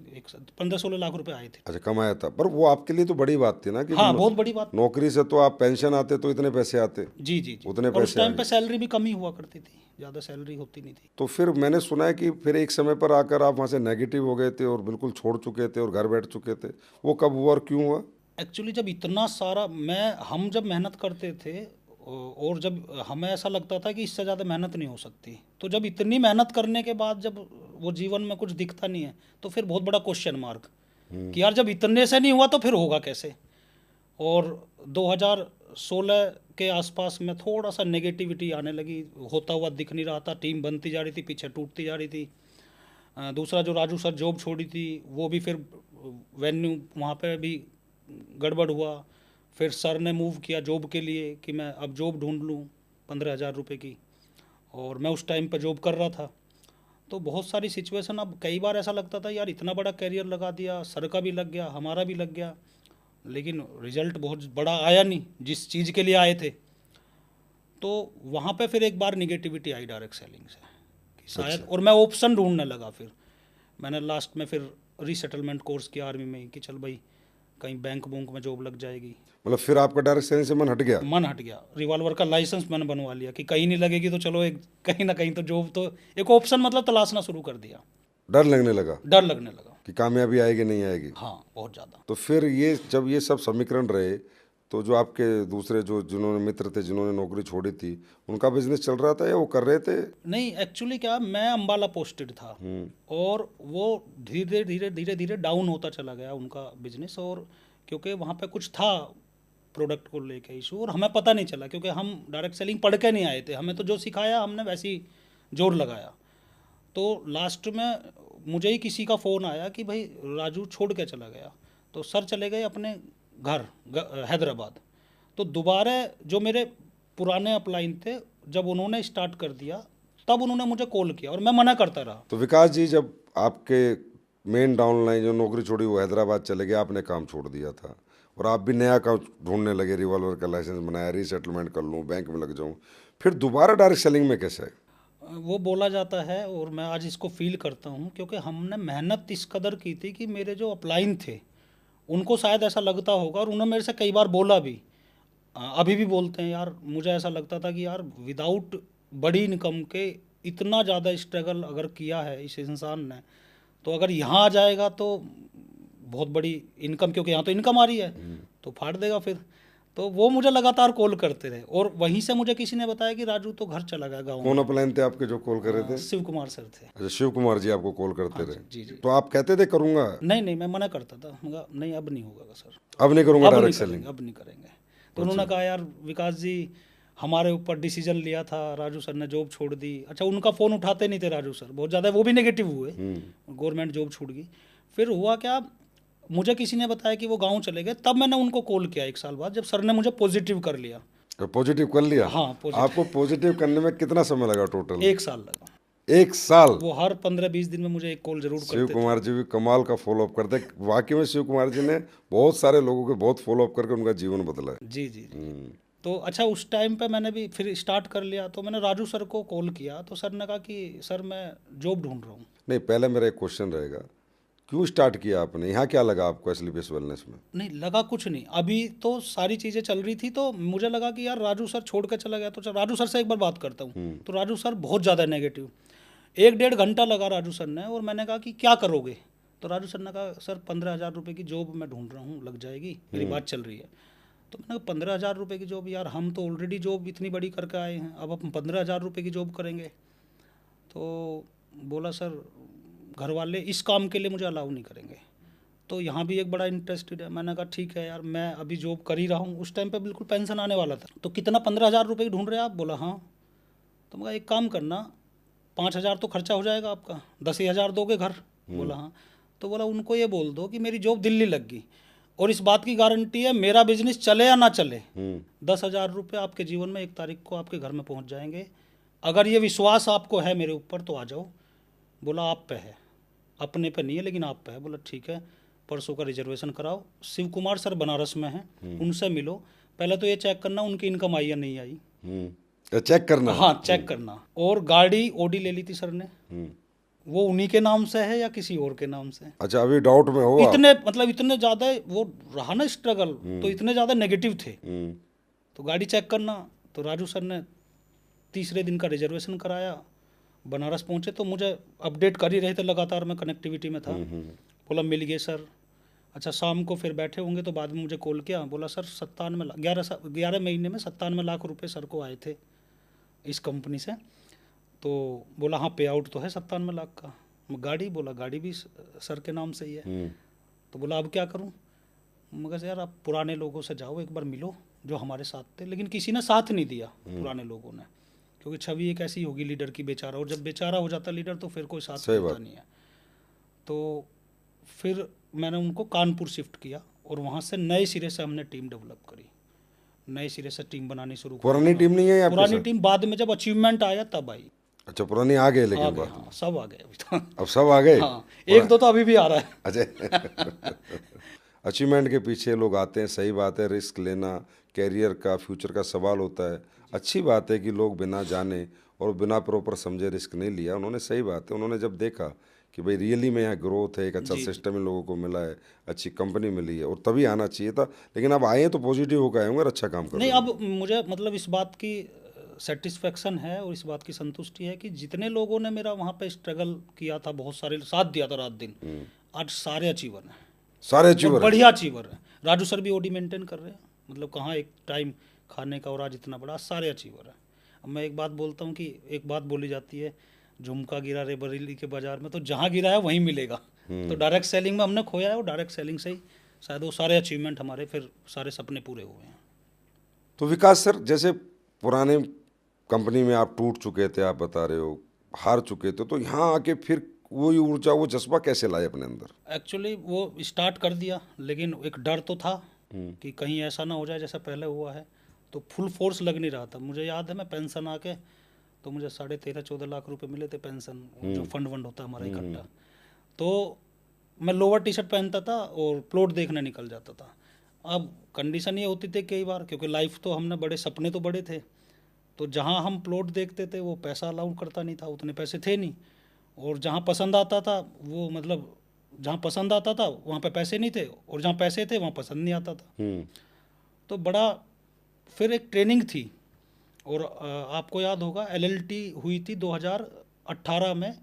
15-16 लाख रुपए आए थे।
अच्छा कमाया था, पर वो आपके लिए तो बड़ी बात थी ना कि
हाँ, बहुत बड़ी बात।
नौकरी से तो आप पेंशन आते तो इतने पैसे आते।
जी जी जी।
उतने
और उस
पैसे आ
टाइम पे
गए।
सैलरी भी कम ही हुआ करती थी, ज़्यादा सैलरी होती नहीं थी।
तो फिर मैंने सुना है कि फिर एक समय पर आकर आप वहाँ से नेगेटिव हो गए थे और बिल्कुल छोड़ चुके थे और घर बैठ चुके थे। वो कब हुआ और क्यों हुआ?
एक्चुअली जब इतना सारा हम जब मेहनत करते थे, और जब हमें ऐसा लगता था कि इससे ज़्यादा मेहनत नहीं हो सकती, तो जब इतनी मेहनत करने के बाद जब वो जीवन में कुछ दिखता नहीं है, तो फिर बहुत बड़ा क्वेश्चन मार्क कि यार जब इतने से नहीं हुआ तो फिर होगा कैसे। और 2016 के आसपास में थोड़ा सा नेगेटिविटी आने लगी, होता हुआ दिख नहीं रहा था, टीम बनती जा रही थी, पीछे टूटती जा रही थी। दूसरा जो राजू सर जॉब छोड़ी थी, वो भी फिर वेन्यू वहाँ पे भी गड़बड़ हुआ। फिर सर ने मूव किया जॉब के लिए कि मैं अब जॉब ढूंढ लूँ 15,000 रुपये की, और मैं उस टाइम पे जॉब कर रहा था। तो बहुत सारी सिचुएशन, अब कई बार ऐसा लगता था यार इतना बड़ा कैरियर लगा दिया, सर का भी लग गया, हमारा भी लग गया, लेकिन रिजल्ट बहुत बड़ा आया नहीं जिस चीज़ के लिए आए थे। तो वहाँ पे फिर एक बार निगेटिविटी आई डायरेक्ट सेलिंग से कि शायद, और मैं ऑप्शन ढूंढने लगा। फिर मैंने लास्ट में फिर रीसेटलमेंट कोर्स किया आर्मी में कि चल भाई कहीं बैंक बुंक में जॉब लग जाएगी।
मतलब फिर आपका डायरेक्ट सेलिंग से मन हट गया?
मन हट गया, रिवॉल्वर का लाइसेंस मैंने बनवा लिया कि कहीं नहीं लगेगी तो चलो एक कहीं ना कहीं तो जॉब, तो एक ऑप्शन मतलब तलाशना शुरू कर दिया।
डर लगने लगा
डर लगने लगा,
कि कामयाबी आएगी नहीं आएगी।
हाँ बहुत ज़्यादा।
तो फिर ये जब ये सब समीकरण रहे, तो जो आपके दूसरे जो जिन्होंने मित्र थे जिन्होंने नौकरी छोड़ी थी, उनका बिजनेस चल रहा था या वो कर रहे थे?
नहीं, एक्चुअली क्या, मैं अम्बाला पोस्टेड था, और वो धीरे धीरे धीरे धीरे डाउन होता चला गया उनका बिजनेस। और क्योंकि वहाँ पे कुछ था प्रोडक्ट को लेके इशू, और हमें पता नहीं चला क्योंकि हम डायरेक्ट सेलिंग पढ़ के नहीं आए थे, हमें तो जो सिखाया हमने वैसे ही जोर लगाया। तो लास्ट में मुझे ही किसी का फ़ोन आया कि भाई राजू छोड़ के चला गया। तो सर चले गए अपने घर हैदराबाद। तो दोबारा जो मेरे पुराने अपलाइन थे, जब उन्होंने स्टार्ट कर दिया तब उन्होंने मुझे कॉल किया और मैं मना करता रहा।
तो विकास जी, जब आपके मेन डाउनलाइन जो नौकरी छोड़ी वो हैदराबाद चले गए, आपने काम छोड़ दिया था और आप भी नया काम ढूंढने लगे, रिवॉल्वर का लाइसेंस बनाया, रीसेटलमेंट कर लूँ, बैंक में लग जाऊँ, फिर दोबारा डायरेक्ट सेलिंग में कैसे आए?
वो बोला जाता है और मैं आज इसको फील करता हूँ, क्योंकि हमने मेहनत इस कदर की थी कि मेरे जो अपलाइन थे उनको शायद ऐसा लगता होगा, और उन्होंने मेरे से कई बार बोला भी, अभी भी बोलते हैं, यार मुझे ऐसा लगता था कि यार विदाउट बड़ी इनकम के इतना ज़्यादा स्ट्रगल अगर किया है इस इंसान ने, तो अगर यहाँ आ जाएगा तो बहुत बड़ी इनकम, क्योंकि यहाँ तो इनकम आ रही है, तो फाड़ देगा फिर। तो वो मुझे लगातार कॉल करते रहे, और वहीं से मुझे किसी ने बताया कि राजू तो घर चला गया गाँव
कौन
में।
अपलाइन थे आपके जो कॉल कर रहे थे?
शिव कुमार सर थे।
अच्छा, शिव कुमार जी आपको कॉल करते रहे।
जी जी।
तो आप कहते थे करूंगा?
नहीं नहीं, मैं मना करता था, मगर नहीं अब नहीं होगा सर,
अब नहीं करूंगा
अब नहीं
डायरेक्ट सेलिंग।
करेंगे, अब नहीं करेंगे। तो उन्होंने कहा यार विकास जी, हमारे ऊपर डिसीजन लिया था, राजू सर ने जॉब छोड़ दी। अच्छा, उनका फ़ोन उठाते नहीं थे राजू सर, बहुत ज़्यादा वो भी नेगेटिव हुए, गवर्नमेंट जॉब छूट गई। फिर हुआ क्या, मुझे किसी ने बताया कि वो गांव चले गए, तब मैंने उनको कॉल किया 1 साल बाद, जब सर ने मुझे पॉजिटिव कर लिया।
तो पॉजिटिव कर लिया?
हाँ, पॉजिटिव।
आपको पॉजिटिव करने में कितना समय लगा टोटल?
1 साल लगा।
1 साल?
वो हर 15-20 दिन में मुझे एक कॉल जरूर
शिव
करते थे।
कुमार जी भी कमाल का फॉलोअप करते हैं। वाकई में शिव कुमार जी ने बहुत सारे लोगों के बहुत फॉलोअप करके उनका जीवन बदला है।
जी जी जी। तो अच्छा, उस टाइम पे मैंने भी फिर स्टार्ट कर लिया, तो मैंने राजू सर को कॉल किया, तो सर ने कहा कि सर मैं जॉब ढूंढ रहा हूँ।
नहीं, पहले मेरा एक क्वेश्चन रहेगा, क्यों स्टार्ट किया आपने? यहाँ क्या लगा आपको एसलीपीएस वेलनेस में?
नहीं लगा कुछ नहीं, अभी तो सारी चीज़ें चल रही थी, तो मुझे लगा कि यार राजू सर छोड़ के चला गया, तो चल राजू सर से एक बार बात करता हूँ। तो राजू सर बहुत ज़्यादा नेगेटिव, 1-1.5 घंटा लगा राजू सर ने, और मैंने कहा कि क्या करोगे? तो राजू सर ने कहा सर 15,000 रुपये की जॉब मैं ढूंढ रहा हूँ, लग जाएगी, मेरी बात चल रही है। तो मैंने कहा 15,000 रुपये की जॉब? यार हम तो ऑलरेडी जॉब इतनी बड़ी करके आए हैं, अब हम 15,000 रुपये की जॉब करेंगे? तो बोला सर घर वाले इस काम के लिए मुझे अलाउ नहीं करेंगे, तो यहाँ भी एक बड़ा इंटरेस्टेड है। मैंने कहा ठीक है यार, मैं अभी जॉब कर ही रहा हूँ, उस टाइम पे बिल्कुल पेंशन आने वाला था। तो कितना 15,000 रुपये की ढूंढ रहे हैं आप? बोला हाँ। तो मैं कहा एक काम करना, 5,000 तो खर्चा हो जाएगा आपका, 10,000 दोगे घर? बोला हाँ। तो बोला उनको ये बोल दो कि मेरी जॉब दिल्ली लग गई, और इस बात की गारंटी है मेरा बिजनेस चले या ना चले, 10,000 रुपये आपके जीवन में 1 तारीख को आपके घर में पहुंच जाएंगे। अगर ये विश्वास आपको है मेरे ऊपर तो आ जाओ। बोला आप पे है, अपने पे नहीं है, लेकिन आप पे है। बोला ठीक है, परसों का रिजर्वेशन कराओ, शिव कुमार सर बनारस में हैं, उनसे मिलो, पहले तो ये चेक करना उनकी इनकम आई या नहीं आई।
चेक करना?
हाँ, चेक करना। और गाड़ी ओडी ले ली थी सर ने, वो उन्हीं के नाम से है या किसी और के नाम से?
अच्छा, अभी डाउट में हो आप?
इतने मतलब इतने ज़्यादा वो रहा ना स्ट्रगल, तो इतने ज़्यादा नेगेटिव थे। तो गाड़ी चेक करना, तो राजू सर ने तीसरे दिन का रिजर्वेशन कराया, बनारस पहुंचे, तो मुझे अपडेट कर ही रहे थे लगातार, मैं कनेक्टिविटी में था। बोला मिल गए सर। अच्छा, शाम को फिर बैठे होंगे तो बाद में मुझे कॉल किया, बोला सर 11 महीने में 97 लाख रुपए सर को आए थे इस कंपनी से। तो बोला हाँ, पे आउट तो है 97 लाख का। गाड़ी? बोला गाड़ी भी सर के नाम से ही है। तो बोला अब क्या करूं? मगर यार आप पुराने लोगों से जाओ, एक बार मिलो जो हमारे साथ थे। लेकिन किसी ने साथ नहीं दिया पुराने लोगों ने, क्योंकि छवि एक ऐसी होगी लीडर की, बेचारा, और जब बेचारा हो जाता लीडर तो फिर कोई साथ देता नहीं है। तो फिर मैंने उनको कानपुर शिफ्ट किया, और वहाँ से नए सिरे से हमने टीम डेवलप करी, नए सिरे से टीम बनानी शुरू की।
पुरानी टीम नहीं है?
पुरानी टीम बाद में जब अचीवमेंट आया तब आई।
अच्छा, पुरानी आ गए लेकिन बात?
हाँ, सब आ गए अभी तो।
अब सब आ गए?
हाँ, एक दो तो अभी भी आ रहा है।
अच्छा। अचीवमेंट के पीछे लोग आते हैं, सही बात है, रिस्क लेना कैरियर का, फ्यूचर का सवाल होता है। अच्छी बात है कि लोग बिना जाने और बिना प्रॉपर समझे रिस्क नहीं लिया उन्होंने, सही बात है। उन्होंने जब देखा कि भाई रियली में यहाँ ग्रोथ है, एक अच्छा सिस्टम इन लोगों को मिला है, अच्छी कंपनी मिली है, और तभी आना चाहिए था। लेकिन अब आए तो पॉजिटिव होकर आए होंगे, अच्छा काम कर
नहीं, अब मुझे मतलब इस बात की सेटिस्फेक्शन है और इस बात की संतुष्टि है कि जितने लोगों ने मेरा वहाँ पे स्ट्रगल किया था, बहुत सारे साथ दिया था रात दिन, आज सारे अचीवर हैं,
सारे अचीवर,
बढ़िया अचीवर हैं। राजू सर भी ओडी मेंटेन कर रहे हैं, मतलब कहाँ एक टाइम खाने का, और आज इतना बड़ा, सारे अचीवर हैं। अब मैं एक बात बोलता हूँ कि एक बात बोली जाती है, झुमका गिरा रे बरेली के बाजार में, तो जहाँ गिरा है वहीं मिलेगा। तो डायरेक्ट सेलिंग में हमने खोया है, और डायरेक्ट सेलिंग से ही शायद वो सारे अचीवमेंट हमारे, फिर सारे सपने पूरे हुए हैं।
तो विकास सर, जैसे पुराने कंपनी में आप टूट चुके थे, आप बता रहे हो हार चुके थे, तो यहाँ आके फिर वो ऊर्जा, वो जज्बा कैसे लाए अपने अंदर?
एक्चुअली वो स्टार्ट कर दिया, लेकिन एक डर तो था कि कहीं ऐसा ना हो जाए जैसा पहले हुआ है, तो फुल फोर्स लग नहीं रहा था। मुझे याद है मैं पेंशन आके, तो मुझे 13.5-14 लाख रुपए मिले थे पेंशन, जो फंड वंड होता है हमारा इकट्ठा। तो मैं लोअर टी शर्ट पहनता था और प्लॉट देखने निकल जाता था। अब कंडीशन ये होती थी कई बार, क्योंकि लाइफ तो हमने, बड़े सपने तो बड़े थे, तो जहाँ हम प्लॉट देखते थे वो पैसा अलाउड करता नहीं था, उतने पैसे थे नहीं। और जहाँ पसंद आता था वो मतलब जहाँ पसंद आता था वहाँ पे पैसे नहीं थे, और जहाँ पैसे थे वहाँ पसंद नहीं आता था। तो बड़ा फिर एक ट्रेनिंग थी। और आपको याद होगा एलएलटी हुई थी 2018 में,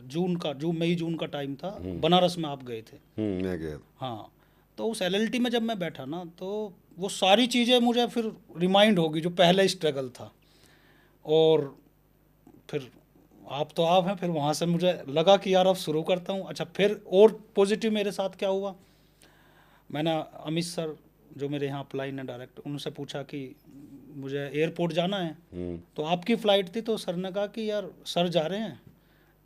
जून मई जून का टाइम था, बनारस में आप गए थे।
मैं गया।
हाँ, तो उस एलएलटी में जब मैं बैठा ना तो वो सारी चीज़ें मुझे फिर रिमाइंड होगी जो पहले स्ट्रगल था। और फिर आप हैं, फिर वहाँ से मुझे लगा कि यार अब शुरू करता हूँ। अच्छा, फिर और पॉजिटिव मेरे साथ क्या हुआ, मैंने अमित सर जो मेरे यहाँ अप्लाई ने डायरेक्ट, उनसे पूछा कि मुझे एयरपोर्ट जाना है, तो आपकी फ़्लाइट थी, तो सर ने कहा कि यार सर जा रहे हैं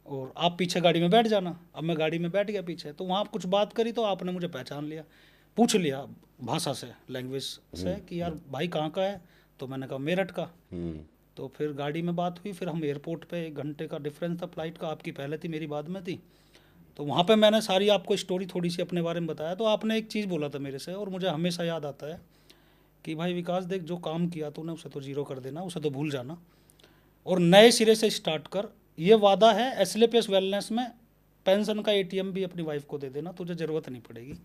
और आप पीछे गाड़ी में बैठ जाना। अब मैं गाड़ी में बैठ गया पीछे, तो वहाँ कुछ बात करी तो आपने मुझे पहचान लिया, पूछ लिया भाषा से, लैंग्वेज से कि यार भाई कहाँ का है, तो मैंने कहा मेरठ का। तो फिर गाड़ी में बात हुई, फिर हम एयरपोर्ट पे 1 घंटे का डिफरेंस था फ्लाइट का, आपकी पहले थी मेरी बाद में थी। तो वहाँ पे मैंने सारी आपको स्टोरी थोड़ी सी अपने बारे में बताया, तो आपने एक चीज़ बोला था मेरे से और मुझे हमेशा याद आता है कि भाई विकास देख, जो काम किया तूने उसे तो जीरो कर देना, उसे तो भूल जाना और नए सिरे से स्टार्ट कर। ये वादा है एसएलपीएस वेलनेस में पेंशन का एटीएम भी अपनी वाइफ को दे देना, तुझे ज़रूरत नहीं पड़ेगी।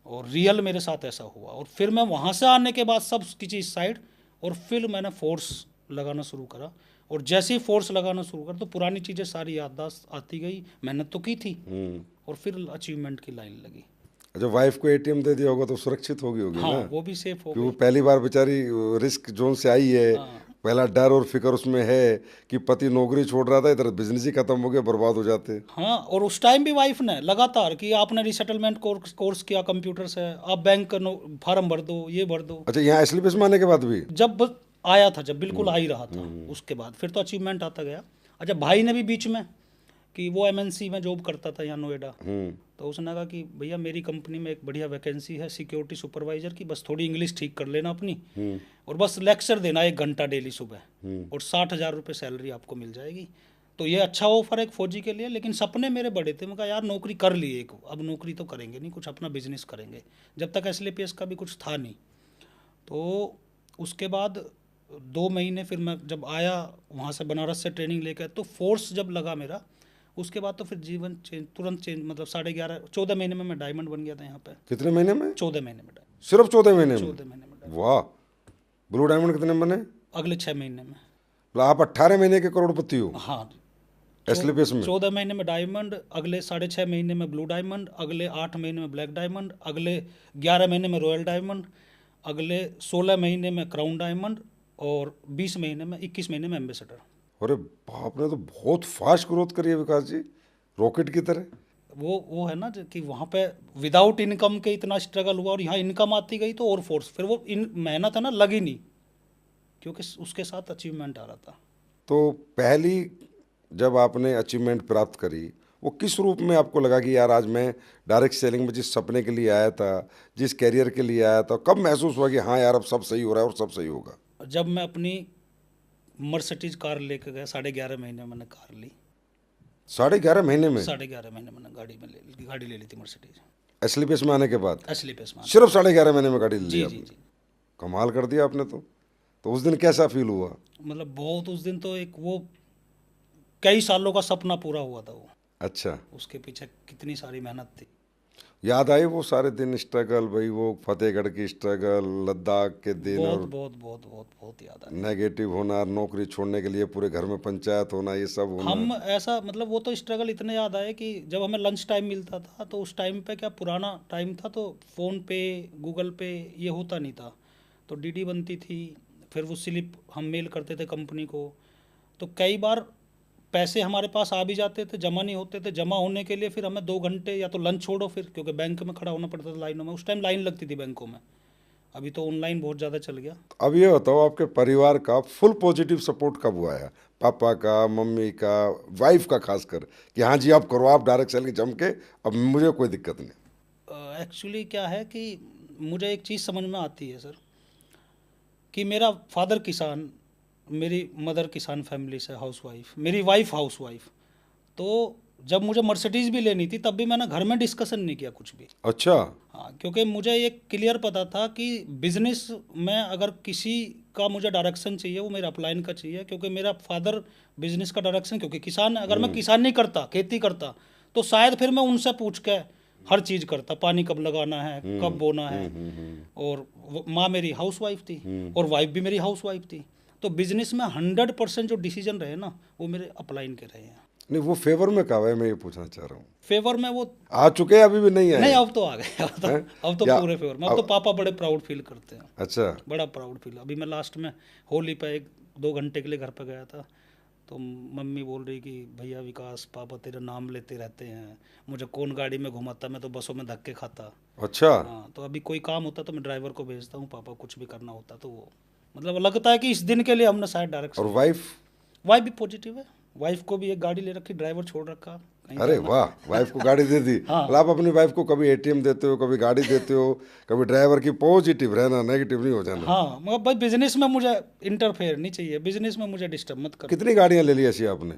और रियल मेरे साथ ऐसा हुआ। और फिर मैं वहाँ से आने के बाद सब की चीज़ साइड, और फिर मैंने फोर्स लगाना शुरू करा। और जैसे ही फोर्स लगाना शुरू करा तो पुरानी चीज़ें सारी याददाश्त आती गई, मेहनत तो की थी और फिर अचीवमेंट की लाइन लगी।
अच्छा, वाइफ को एटीएम दे दिया होगा तो सुरक्षित होगी
हाँ,
ना?
वो भी सेफ हो
कि वो
गई।
पहली बार बेचारी रिस्क जोन से आई है।
हाँ
पहला डर और फिक्र उसमें है कि पति नौकरी छोड़ रहा था, इधर बिजनेस ही खत्म हो गया, बर्बाद हो जाते।
हाँ, और उस टाइम भी वाइफ ने लगातार कि आपने रिसेटलमेंट कोर्स किया कंप्यूटर से, आप बैंक का फार्म भर दो, ये भर दो।
अच्छा, यहाँ एसएलपीएस में आने के बाद भी?
जब आया था, जब बिल्कुल आ ही रहा था, उसके बाद फिर तो अचीवमेंट आता गया। अच्छा, भाई ने भी बीच में कि वो एमएनसी में जॉब करता था यहाँ नोएडा, तो उसने कहा कि भैया मेरी कंपनी में एक बढ़िया वैकेंसी है सिक्योरिटी सुपरवाइजर की, बस थोड़ी इंग्लिश ठीक कर लेना अपनी और बस लेक्चर देना 1 घंटा डेली सुबह और 60,000 रुपये सैलरी आपको मिल जाएगी। तो ये अच्छा ऑफर है एक फौजी के लिए, लेकिन सपने मेरे बड़े थे। मैं कहा यार नौकरी कर ली एक, अब नौकरी तो करेंगे नहीं, कुछ अपना बिजनेस करेंगे। जब तक एसएलपीएस का भी कुछ था नहीं। तो उसके बाद 2 महीने फिर मैं जब आया वहाँ से बनारस से ट्रेनिंग लेकर, तो फोर्स जब लगा मेरा, उसके बाद तो फिर जीवन तुरंत चेंज, मतलब 14 महीने में मैं डायमंड बन गया था यहाँ पे।
कितने महीने में?
14 महीने में
सिर्फ 14 महीने में?
14 महीने में।
वाह! ब्लू डायमंड कितने में बने?
अगले 6 महीने में।
मतलब आप 18 महीने के करोड़पति हो
हाँ,
एसएलपीएस में?
14 महीने में डायमंड, अगले 6.5 महीने में ब्लू डायमंड, अगले 8 महीने में ब्लैक डायमंड, अगले 11 महीने में रॉयल डायमंड, अगले 16 महीने में क्राउन डायमंड और 21 महीने में एम्बेसडर।
अरे बाप ने तो बहुत फास्ट ग्रोथ करी है विकास जी, रॉकेट की तरह।
वो है ना कि वहाँ पे विदाउट इनकम के इतना स्ट्रगल हुआ और यहाँ इनकम आती गई तो और फोर्स, फिर वो मेहनत है ना लगी नहीं, क्योंकि उसके साथ अचीवमेंट आ रहा था।
तो पहली जब आपने अचीवमेंट प्राप्त करी, वो किस रूप में आपको लगा कि यार आज मैं डायरेक्ट सेलिंग में जिस सपने के लिए आया था, जिस कैरियर के लिए आया था, कब महसूस हुआ कि हाँ यार अब सब सही हो रहा है और सब सही होगा?
जब मैं अपनी मर्सिडीज कार लेके गया, 11.5 महीने मैंने कार ली।
11.5 महीने में?
11.5 महीने मैंने गाड़ी ले ली थी मर्सिडीज,
एसएलपीएस में आने के बाद?
एसएलपीएस में।
सिर्फ 11.5 महीने में गाड़ी ले ली
जी
आपने?
जी जी।
कमाल कर दिया आपने तो उस दिन कैसा फील हुआ?
मतलब बहुत, उस दिन तो एक वो कई सालों का सपना पूरा हुआ था वो।
अच्छा,
उसके पीछे कितनी सारी मेहनत थी।
याद आए वो सारे दिन स्ट्रगल, भाई वो फतेहगढ़ की स्ट्रगल, लद्दाख के दिन,
बहुत
और
बहुत बहुत बहुत बहुत याद आया।
नेगेटिव होना, नौकरी छोड़ने के लिए पूरे घर में पंचायत होना, ये सब होना।
हम ऐसा मतलब वो तो स्ट्रगल इतने याद आए कि जब हमें लंच टाइम मिलता था तो उस टाइम पे, क्या पुराना टाइम था तो फ़ोन पे गूगल पे ये होता नहीं था, तो डीडी बनती थी, फिर वो स्लिप हम मेल करते थे कंपनी को। तो कई बार पैसे हमारे पास आ भी जाते थे, जमा नहीं होते थे, जमा होने के लिए फिर हमें 2 घंटे या तो लंच छोड़ो फिर, क्योंकि बैंक में खड़ा होना पड़ता था लाइनों में। उस टाइम लाइन लगती थी बैंकों में, अभी तो ऑनलाइन बहुत ज़्यादा चल गया।
अब ये बताओ, आपके परिवार का फुल पॉजिटिव सपोर्ट कब हुआ है? पापा का, मम्मी का, वाइफ का खासकर, कि हाँ जी आप करो, आप डायरेक्ट सेलिंग जम के, अब मुझे कोई दिक्कत नहीं?
एक्चुअली क्या है कि मुझे एक चीज़ समझ में आती है सर, कि मेरा फादर किसान, मेरी मदर किसान फैमिली से हाउस वाइफ, मेरी वाइफ हाउस वाइफ, तो जब मुझे मर्सिडीज़ भी लेनी थी तब भी मैंने घर में डिस्कशन नहीं किया कुछ भी।
अच्छा।
हाँ, क्योंकि मुझे ये क्लियर पता था कि बिजनेस में अगर किसी का मुझे डायरेक्शन चाहिए वो मेरा अपलाइन का चाहिए, क्योंकि मेरा फादर बिजनेस का डायरेक्शन, क्योंकि किसान, अगर मैं किसान नहीं करता, खेती करता, तो शायद फिर मैं उनसे पूछ के हर चीज़ करता, पानी कब लगाना है, कब बोना है। और माँ मेरी हाउस वाइफ थी और वाइफ भी मेरी हाउस वाइफ थी, तो बिजनेस में 100% जो डिसीजन रहे ना वो मेरे अपलाइन के रहे हैं।
नहीं, वो फेवर में कहा है, मैं ये पूछना चाह रहा हूँ।
फेवर में वो
आ चुके हैं, अभी भी नहीं आए?
नहीं, अब तो आ गए।
हैं?
अब तो
या
पूरे फेवर में, अब तो पापा बड़े प्राउड फील करते हैं।
अच्छा।
बड़ा प्राउड फील। अभी मैं लास्ट में होली पे 1-2 घंटे के लिए घर पे गया था, तो मम्मी बोल रही कि भैया विकास, पापा तेरा नाम लेते रहते हैं, मुझे कौन गाड़ी में घुमाता, मैं तो बसों में धक्के खाता।
अच्छा।
हाँ, तो अभी कोई काम होता तो मैं ड्राइवर को भेजता हूँ, पापा कुछ भी करना होता तो वो मतलब लगता है कि इस दिन के लिए हमने शायद
और
डायरेक्शन।
वाइफ?
वाइफ भी पॉजिटिव है। वाइफ को भी एक गाड़ी ले रखी, ड्राइवर छोड़ रखा, कहीं
अरे
जाना।
वाह, वाइफ को गाड़ी दे दी।
हाँ।
मतलब आप अपनी वाइफ को कभी एटीएम देते हो, कभी गाड़ी देते हो, कभी ड्राइवर की। पॉजिटिव रहना, नेगेटिव नहीं हो जाना।
हाँ, मगर भाई बिजनेस में मुझे इंटरफेयर नहीं चाहिए, बिजनेस में मुझे डिस्टर्ब मत कर।
कितनी गाड़ियां ले ली ऐसी आपने?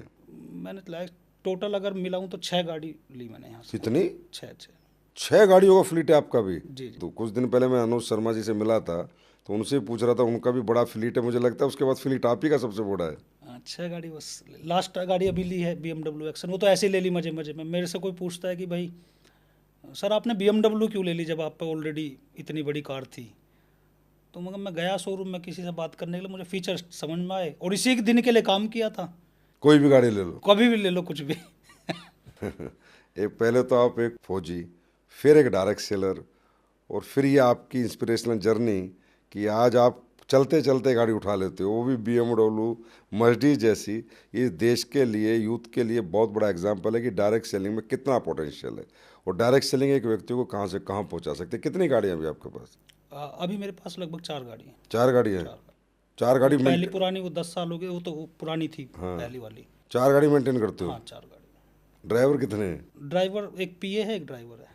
मैंने लाइक टोटल अगर मिलाऊं तो 6 गाड़ी ली मैंने यहाँ से।
कितनी?
6।
6 गाड़ियों का फ्लीट है आपका भी?
जी जी।
तो कुछ दिन पहले मैं अनुज शर्मा जी से मिला था, तो उनसे पूछ रहा था, उनका भी बड़ा फ्लीट है मुझे लगता है। उसके बाद फ्लीट आप ही का सबसे बड़ा है।
6 गाड़ी बस। लास्ट गाड़ी अभी ली है BMW एक्सन, वो तो ऐसे ही ले ली मजे मजे में। मेरे से कोई पूछता है कि भाई सर आपने BMW क्यों ले ली जब आप पे ऑलरेडी इतनी बड़ी कार थी, तो मगर मैं गया शोरूम में किसी से बात करने के लिए, मुझे फीचर्स समझ में आए और इसी एक दिन के लिए काम किया था।
कोई भी गाड़ी ले लो।
कभी भी ले लो कुछ भी।
एक पहले तो आप एक फौजी, फिर एक डायरेक्ट सेलर, और फिर ये आपकी इंस्पिरेशनल जर्नी कि आज आप चलते चलते गाड़ी उठा लेते हो, वो भी BMW, मर्सिडीज जैसी। ये देश के लिए, यूथ के लिए बहुत बड़ा एग्जाम्पल है कि डायरेक्ट सेलिंग में कितना पोटेंशियल है, और डायरेक्ट सेलिंग एक व्यक्ति को कहाँ से कहाँ पहुँचा सकते हैं। कितनी गाड़ियाँ अभी आपके पास?
अभी मेरे पास लगभग 4 गाड़ी हैं।
4 गाड़ियाँ हैं।
4।
4 गाड़ी
पहली पुरानी वो 10 साल हो गए, वो तो वो पुरानी थी।
हाँ।
पहली वाली।
4 गाड़ी मेंटेन करते हो?
हाँ, 4 गाड़ी।
ड्राइवर कितने हैं?
ड्राइवर एक PA है, एक ड्राइवर है।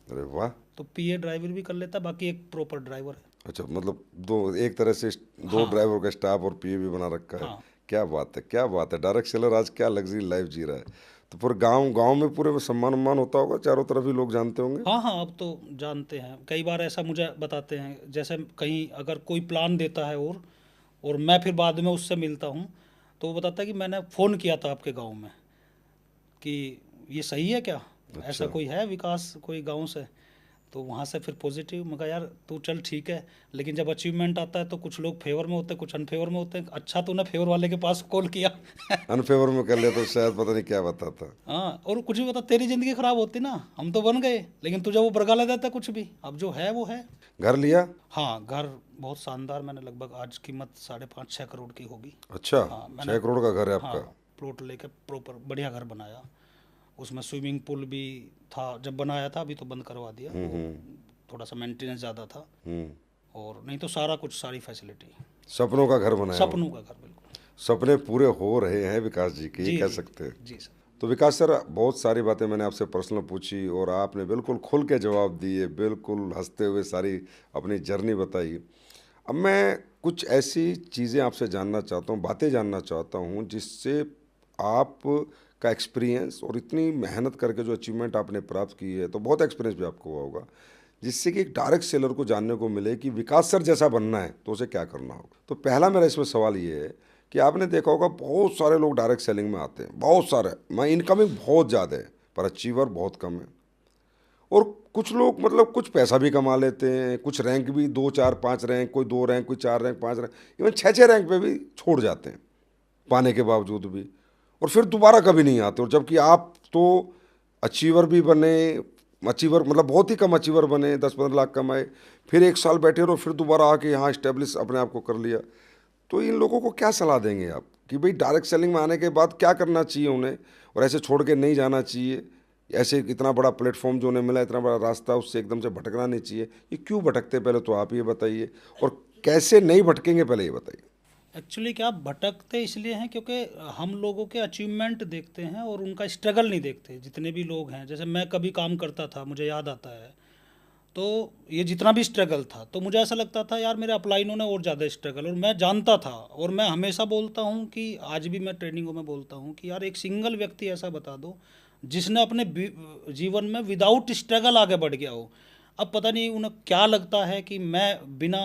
अरे वाह।
तो PA ड्राइवर भी कर लेता है, बाकी एक प्रॉपर ड्राइवर है।
अच्छा, मतलब दो, एक तरह से दो
हाँ।
ड्राइवर का स्टाफ और पीए भी बना रखा है।
हाँ।
क्या बात है, क्या बात है। डायरेक्ट सेलर आज क्या लग्जरी लाइफ जी रहा है। तो पूरे गांव गांव में पूरे में सम्मान उम्मान होता होगा, चारों तरफ ही लोग जानते होंगे।
हाँ हाँ, अब तो जानते हैं। कई बार ऐसा मुझे बताते हैं, जैसे कहीं अगर कोई प्लान देता है और मैं फिर बाद में उससे मिलता हूँ, तो वो बताता है कि मैंने फ़ोन किया था आपके गांव में कि ये सही है क्या, ऐसा कोई है विकास कोई गांव से, तो वहाँ से फिर पॉजिटिव। मैं कहा यार तू चल ठीक है, लेकिन जब अचीवमेंट आता है तो कुछ लोग फेवर में होते हैं, कुछ अनफेवर में होते हैं। अच्छा तूने फेवर वाले के पास कॉल किया।
अनफेवर में कर लिया तो शायद पता नहीं क्या बताता।
हाँ, और कुछ भी बता, तेरी ज़िंदगी ख़राब होती ना, हम तो बन गए, लेकिन तुझे वो बरगला देता कुछ भी। अब जो है वो है।
घर लिया?
हाँ, घर बहुत शानदार। मैंने लगभग आज कीमत 5.5-6 करोड़ की होगी।
अच्छा।
हाँ,
6 करोड़ का घर है
हाँ,
आपका?
प्लॉट लेके प्रॉपर बढ़िया घर बनाया। उसमें स्विमिंग पूल भी था जब बनाया था, अभी तो बंद करवा दिया। थोड़ा सा मेंटेनेंस ज़्यादा था, और नहीं तो सारा कुछ, सारी फैसिलिटी।
सपनों का घर बनाया हो।
सपनों का घर, बिल्कुल।
सपने पूरे हो रहे हैं विकास जी के, ये
जी
कह
जी
सकते हैं।
जी सर।
तो विकास सर, बहुत सारी बातें मैंने आपसे पर्सनल पूछी और आपने बिल्कुल खुल के जवाब दिए, बिल्कुल हंसते हुए सारी अपनी जर्नी बताई। अब मैं कुछ ऐसी चीज़ें आपसे जानना चाहता हूँ, बातें जानना चाहता हूँ, जिससे आप का एक्सपीरियंस और इतनी मेहनत करके जो अचीवमेंट आपने प्राप्त की है, तो बहुत एक्सपीरियंस भी आपको हुआ होगा, जिससे कि एक डायरेक्ट सेलर को जानने को मिले कि विकास सर जैसा बनना है तो उसे क्या करना होगा। तो पहला मेरा इसमें सवाल ये है कि आपने देखा होगा बहुत सारे लोग डायरेक्ट सेलिंग में आते हैं, बहुत सारे, मैं इनकमिंग बहुत ज़्यादा है पर अचीवर बहुत कम है। और कुछ लोग मतलब कुछ पैसा भी कमा लेते हैं, कुछ रैंक भी 2 4 5 रैंक, कोई 2 रैंक, कोई 4 रैंक, 5 रैंक, इवन 6 रैंक पे भी छोड़ जाते हैं पाने के बावजूद भी, और फिर दोबारा कभी नहीं आते। और जबकि आप तो अचीवर भी बने, अचीवर मतलब बहुत ही कम अचीवर बने, 10-15 लाख कमाए, फिर 1 साल बैठे रहो, फिर दोबारा आके यहाँ इस्टेब्लिश अपने आप को कर लिया। तो इन लोगों को क्या सलाह देंगे आप कि भाई डायरेक्ट सेलिंग में आने के बाद क्या करना चाहिए उन्हें, और ऐसे छोड़ के नहीं जाना चाहिए, ऐसे इतना बड़ा प्लेटफॉर्म जो उन्हें मिला, इतना बड़ा रास्ता, उससे एकदम से भटकना नहीं चाहिए। ये क्यों भटकते, पहले तो आप ये बताइए, और कैसे नहीं भटकेंगे पहले ये बताइए।
एक्चुअली क्या भटकते इसलिए हैं क्योंकि हम लोगों के अचीवमेंट देखते हैं और उनका स्ट्रगल नहीं देखते। जितने भी लोग हैं, जैसे मैं कभी काम करता था, मुझे याद आता है, तो ये जितना भी स्ट्रगल था, तो मुझे ऐसा लगता था यार मेरे अपलाइनों ने और ज़्यादा स्ट्रगल, और मैं जानता था। और मैं हमेशा बोलता हूँ कि आज भी मैं ट्रेनिंगों में बोलता हूँ कि यार एक सिंगल व्यक्ति ऐसा बता दो जिसने अपने जीवन में विदाउट स्ट्रगल आगे बढ़ गया हो। अब पता नहीं उन्हें क्या लगता है कि मैं बिना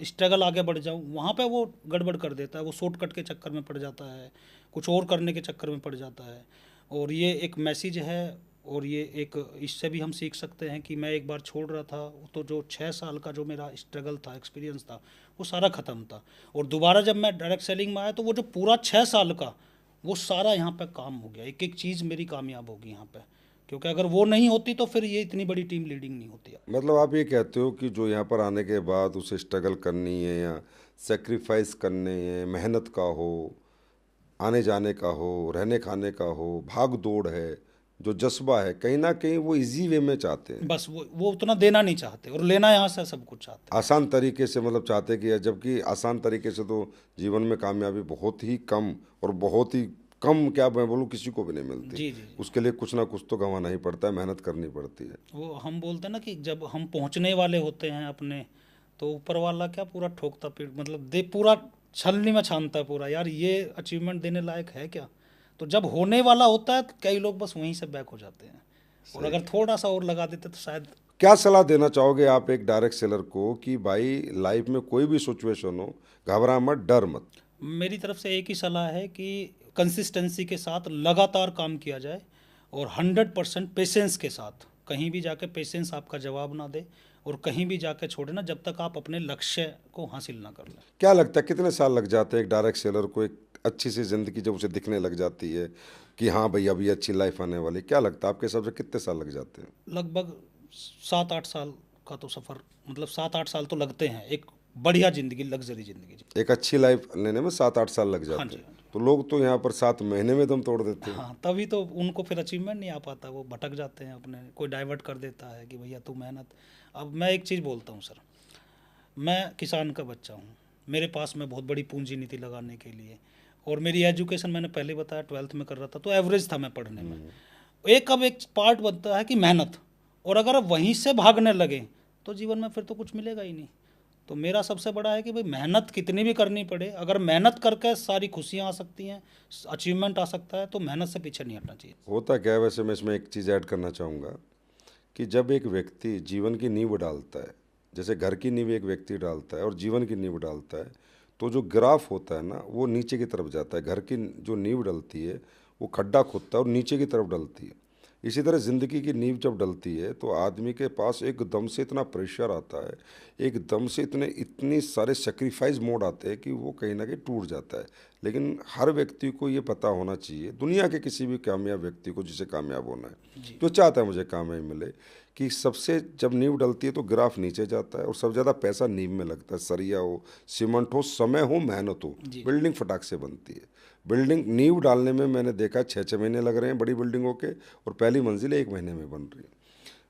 स्ट्रगल आगे बढ़ जाऊं, वहाँ पे वो गड़बड़ कर देता है, वो शॉर्टकट के चक्कर में पड़ जाता है, कुछ और करने के चक्कर में पड़ जाता है। और ये एक मैसेज है, और ये एक इससे भी हम सीख सकते हैं कि मैं एक बार छोड़ रहा था तो जो 6 साल का जो मेरा स्ट्रगल था, एक्सपीरियंस था, वो सारा ख़त्म था। और दोबारा जब मैं डायरेक्ट सेलिंग में आया तो वो जो पूरा 6 साल का वो सारा यहाँ पे काम हो गया, एक एक चीज़ मेरी कामयाब होगी यहाँ पे, क्योंकि अगर वो नहीं होती तो फिर ये इतनी बड़ी टीम लीडिंग नहीं होती।
मतलब आप ये कहते हो कि जो यहाँ पर आने के बाद उसे स्ट्रगल करनी है या सेक्रीफाइस करने है, मेहनत का हो, आने जाने का हो, रहने खाने का हो, भाग दौड़ है, जो जज्बा है, कहीं ना कहीं वो इजी वे में चाहते हैं,
बस वो उतना देना नहीं चाहते और लेना यहाँ से सब कुछ चाहते
आसान तरीके से, मतलब चाहते कि, जबकि आसान तरीके से तो जीवन में कामयाबी बहुत ही कम, और बहुत ही कम क्या मैं बोलूँ, किसी को भी नहीं
हैं।
मिलती।
जी जी जी।
उसके लिए कुछ ना कुछ तो गंवाना ही पड़ता है, मेहनत करनी पड़ती है।
वो हम बोलते हैं ना कि जब हम पहुंचने वाले होते हैं अपने, तो ऊपर वाला क्या पूरा ठोकता पीट, मतलब दे पूरा छलनी में छानता है पूरा, यार ये अचीवमेंट देने लायक है क्या। तो जब होने वाला होता है तो कई लोग बस वहीं से बैक हो जाते हैं, और अगर थोड़ा सा और लगा देते तो शायद।
क्या सलाह देना चाहोगे आप एक डायरेक्ट सेलर को कि भाई लाइफ में कोई भी सिचुएशन हो, घबरा मत, डर मत?
मेरी तरफ से एक ही सलाह है कि कंसिस्टेंसी के साथ लगातार काम किया जाए, और 100% पेशेंस के साथ। कहीं भी जाके पेशेंस आपका जवाब ना दे, और कहीं भी जाके छोड़े ना जब तक आप अपने लक्ष्य को हासिल ना कर लें।
क्या लगता है कितने साल लग जाते हैं एक डायरेक्ट सेलर को एक अच्छी सी ज़िंदगी जब उसे दिखने लग जाती है कि हाँ भाई अभी अच्छी लाइफ आने वाली, क्या लगता है आपके हिसाब से कितने साल लग जाते हैं?
लगभग 7-8 साल का तो सफ़र, मतलब 7-8 साल तो लगते हैं एक बढ़िया ज़िंदगी, लग्जरी ज़िंदगी जी।
एक अच्छी लाइफ लेने में 7-8 साल लग
हाँ
जाते
जी,
हैं।
हाँ जी।
तो लोग तो यहाँ पर 7 महीने में दम तोड़ देते हैं।
हाँ, तभी तो उनको फिर अचीवमेंट नहीं आ पाता, वो भटक जाते हैं अपने, कोई डाइवर्ट कर देता है कि भैया तू मेहनत। अब मैं एक चीज़ बोलता हूँ सर, मैं किसान का बच्चा हूँ, मेरे पास में बहुत बड़ी पूंजी नहीं थी लगाने के लिए, और मेरी एजुकेशन मैंने पहले बताया 12th में कर रहा था, तो एवरेज था मैं पढ़ने में। एक अब एक पार्ट बनता है कि मेहनत, और अगर आप वहीं से भागने लगे तो जीवन में फिर तो कुछ मिलेगा ही नहीं। तो मेरा सबसे बड़ा है कि भाई मेहनत कितनी भी करनी पड़े, अगर मेहनत करके सारी खुशियाँ आ सकती हैं, अचीवमेंट आ सकता है, तो मेहनत से पीछे नहीं हटना चाहिए।
होता क्या है वैसे, मैं इसमें एक चीज़ ऐड करना चाहूँगा कि जब एक व्यक्ति जीवन की नींव डालता है, जैसे घर की नींव एक व्यक्ति डालता है और जीवन की नींव डालता है, तो जो ग्राफ होता है ना वो नीचे की तरफ जाता है। घर की जो नींव डलती है वो खड्डा खोदता है और नीचे की तरफ डलती है। इसी तरह ज़िंदगी की नींव जब डलती है तो आदमी के पास एकदम से इतना प्रेशर आता है, एकदम से इतनी सारे सेक्रीफाइस मोड आते हैं कि वो कहीं ना कहीं टूट जाता है। लेकिन हर व्यक्ति को ये पता होना चाहिए, दुनिया के किसी भी कामयाब व्यक्ति को जिसे कामयाब होना है, जो चाहता है मुझे कामयाबी मिले, कि सबसे जब नींव डलती है तो ग्राफ नीचे जाता है और सबसे ज़्यादा पैसा नींव में लगता है। सरिया हो, सीमेंट हो, समय हो, मेहनत हो, बिल्डिंग फटाक से बनती है। बिल्डिंग नींव डालने में मैंने देखा 6-6 महीने लग रहे हैं बड़ी बिल्डिंगों के, और पहली मंजिल 1 महीने में बन रही है।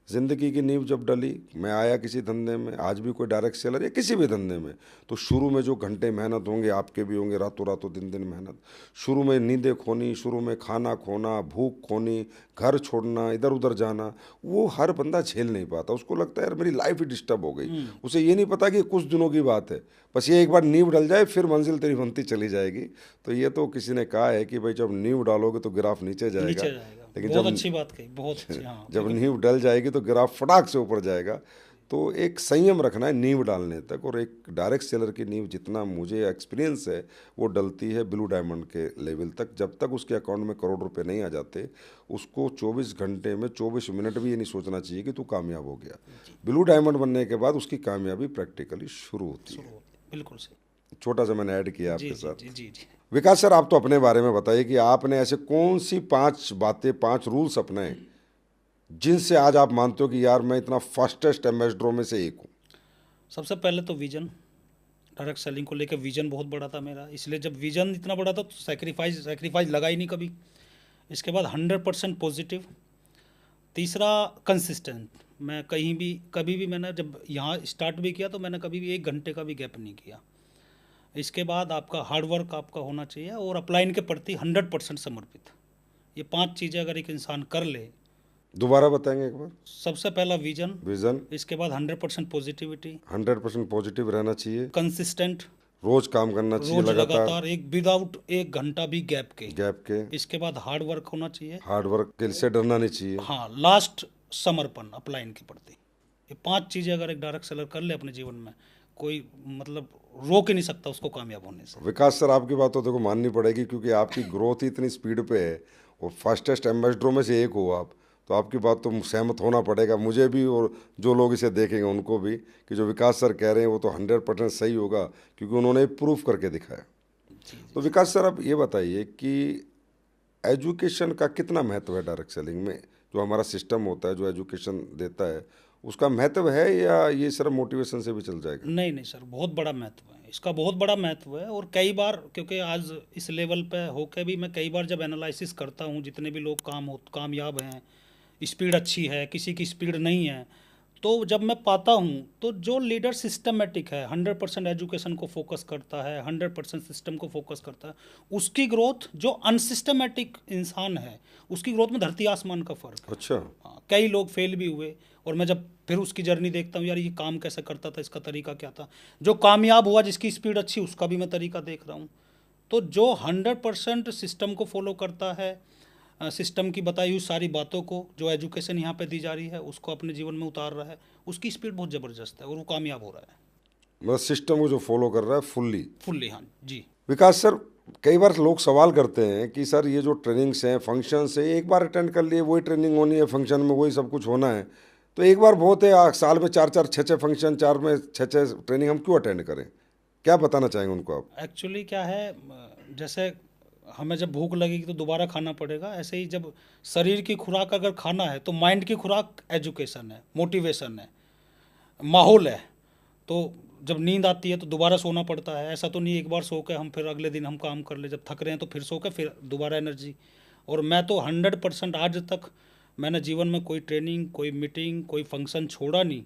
ज़िंदगी की नींव जब डली, मैं आया किसी धंधे में, आज भी कोई डायरेक्ट सेलर या किसी भी धंधे में, तो शुरू में जो घंटे मेहनत होंगे, आपके भी होंगे, रातों रातों दिन दिन मेहनत, शुरू में नींदें खोनी, शुरू में खाना खोना, भूख खोनी, घर छोड़ना, इधर उधर जाना, वो हर बंदा झेल नहीं पाता। उसको लगता है यार मेरी लाइफ ही डिस्टर्ब हो गई। उसे ये नहीं पता कि कुछ दिनों की बात है, बस ये एक बार नींव डल जाए फिर मंजिल तेरी बनती चली जाएगी। तो ये तो किसी ने कहा है कि भाई जब नींव डालोगे तो ग्राफ नीचे जाएगा,
नीचे जाएगा,
लेकिन
बहुत
जब
अच्छी बात कही, बहुत अच्छी। हाँ,
जब नींव डल जाएगी तो ग्राफ फटाक से ऊपर जाएगा। तो एक संयम रखना है नींव डालने तक, और एक डायरेक्ट सेलर की नींव जितना मुझे एक्सपीरियंस है वो डलती है ब्लू डायमंड के लेवल तक। जब तक उसके अकाउंट में करोड़ रुपए नहीं आ जाते, उसको 24 घंटे में 24 मिनट भी ये नहीं सोचना चाहिए कि तू कामयाब हो गया। ब्लू डायमंड बनने के बाद उसकी कामयाबी प्रैक्टिकली शुरू होती है।
बिल्कुल सही।
छोटा सा मैंने ऐड किया
जी
आपके
जी
साथ।
जी जी जी।
विकास सर, आप तो अपने बारे में बताइए कि आपने ऐसे कौन सी 5 बातें, 5 रूल्स अपनाए जिनसे आज आप मानते हो कि यार मैं इतना फास्टेस्ट एम्बेसडरों में से एक हूँ?
सबसे पहले तो विजन, डायरेक्ट सेलिंग को लेकर विजन बहुत बड़ा था मेरा, इसलिए जब विजन इतना बड़ा था तो सेक्रीफाइस लगा ही नहीं कभी। इसके बाद 100% पॉजिटिव। तीसरा कंसिस्टेंट, मैं कहीं भी कभी भी, मैंने जब यहाँ स्टार्ट भी किया तो मैंने कभी भी 1 घंटे का भी गैप नहीं किया। इसके बाद आपका हार्डवर्क आपका होना चाहिए, और अपलाइन के प्रति 100% समर्पित। ये 5 चीज़ें अगर एक इंसान कर ले।
दोबारा बताएंगे एक बार?
सबसे पहला विजन,
विजन,
इसके बाद 100% पॉजिटिविटी,
100% पॉजिटिव रहना चाहिए,
कंसिस्टेंट,
रोज काम करना चाहिए
रोज
लगातार,
लगातार, एक विदाउट एक घंटा भी गैप के।
गैप के,
इसके बाद हार्ड वर्क होना चाहिए।
हार्ड वर्क के से डरना नहीं चाहिए।
हाँ, लास्ट समर्पण अपलाइन के प्रति। ये 5 चीज़ें अगर एक डायरेक्ट सेलर कर ले अपने जीवन में, कोई मतलब रोक ही नहीं सकता उसको कामयाब होने से।
विकास सर, आपकी बात तो देखो माननी पड़ेगी, क्योंकि आपकी ग्रोथ ही इतनी स्पीड पे है और फास्टेस्ट एम्बेसडरों में से एक हो आप, तो आपकी बात तो सहमत होना पड़ेगा मुझे भी, और जो लोग इसे देखेंगे उनको भी, कि जो विकास सर कह रहे हैं वो तो 100% सही होगा, क्योंकि उन्होंने प्रूफ करके दिखाया। तो विकास सर, आप ये बताइए कि एजुकेशन का कितना महत्व है डायरेक्ट सेलिंग में? जो हमारा सिस्टम होता है, जो एजुकेशन देता है, उसका महत्व है या ये सिर्फ मोटिवेशन से भी चल जाएगा?
नहीं नहीं सर, बहुत बड़ा महत्व है इसका, बहुत बड़ा महत्व है। और कई बार, क्योंकि आज इस लेवल पे होके भी मैं कई बार जब एनालिसिस करता हूँ, जितने भी लोग कामयाब हैं, स्पीड अच्छी है, किसी की स्पीड नहीं है, तो जब मैं पाता हूँ तो जो लीडर सिस्टमेटिक है, 100% एजुकेशन को फोकस करता है, 100% सिस्टम को फोकस करता है, उसकी ग्रोथ, जो अनसिस्टमेटिक इंसान है उसकी ग्रोथ में धरती आसमान का फर्क है।
अच्छा।
हाँ, कई लोग फेल भी हुए, और मैं जब फिर उसकी जर्नी देखता हूँ, यार ये काम कैसे करता था, इसका तरीका क्या था। जो कामयाब हुआ, जिसकी स्पीड अच्छी, उसका भी मैं तरीका देख रहा हूँ। तो जो 100% सिस्टम को फॉलो करता है, सिस्टम की बताई हुई सारी बातों को, जो एजुकेशन यहाँ पे दी जा रही है उसको अपने जीवन में उतार रहा है, उसकी स्पीड बहुत ज़बरदस्त है और वो कामयाब हो रहा है
मतलब सिस्टम को जो फॉलो कर रहा है फुल्ली।
फुल्ली। हाँ जी।
विकास सर, कई बार लोग सवाल करते हैं कि सर ये जो ट्रेनिंग्स हैं, फंक्शंस हैं, एक बार अटेंड कर लिए वही ट्रेनिंग होनी है, फंक्शन में वही सब कुछ होना है, तो एक बार बहुत है, साल में 4-4 6-6 फंक्शन, 4 में 6-6 ट्रेनिंग हम क्यों अटेंड करें? क्या बताना चाहेंगे उनको आप?
एक्चुअली क्या है, जैसे हमें जब भूख लगेगी तो दोबारा खाना पड़ेगा, ऐसे ही जब शरीर की खुराक अगर खाना है तो माइंड की खुराक एजुकेशन है, मोटिवेशन है, माहौल है। तो जब नींद आती है तो दोबारा सोना पड़ता है। ऐसा तो नहीं एक बार सो के हम फिर अगले दिन हम काम कर ले, जब थक रहे हैं तो फिर सो के फिर दोबारा एनर्जी। और मैं तो 100% आज तक मैंने जीवन में कोई ट्रेनिंग, कोई मीटिंग, कोई फंक्शन छोड़ा नहीं।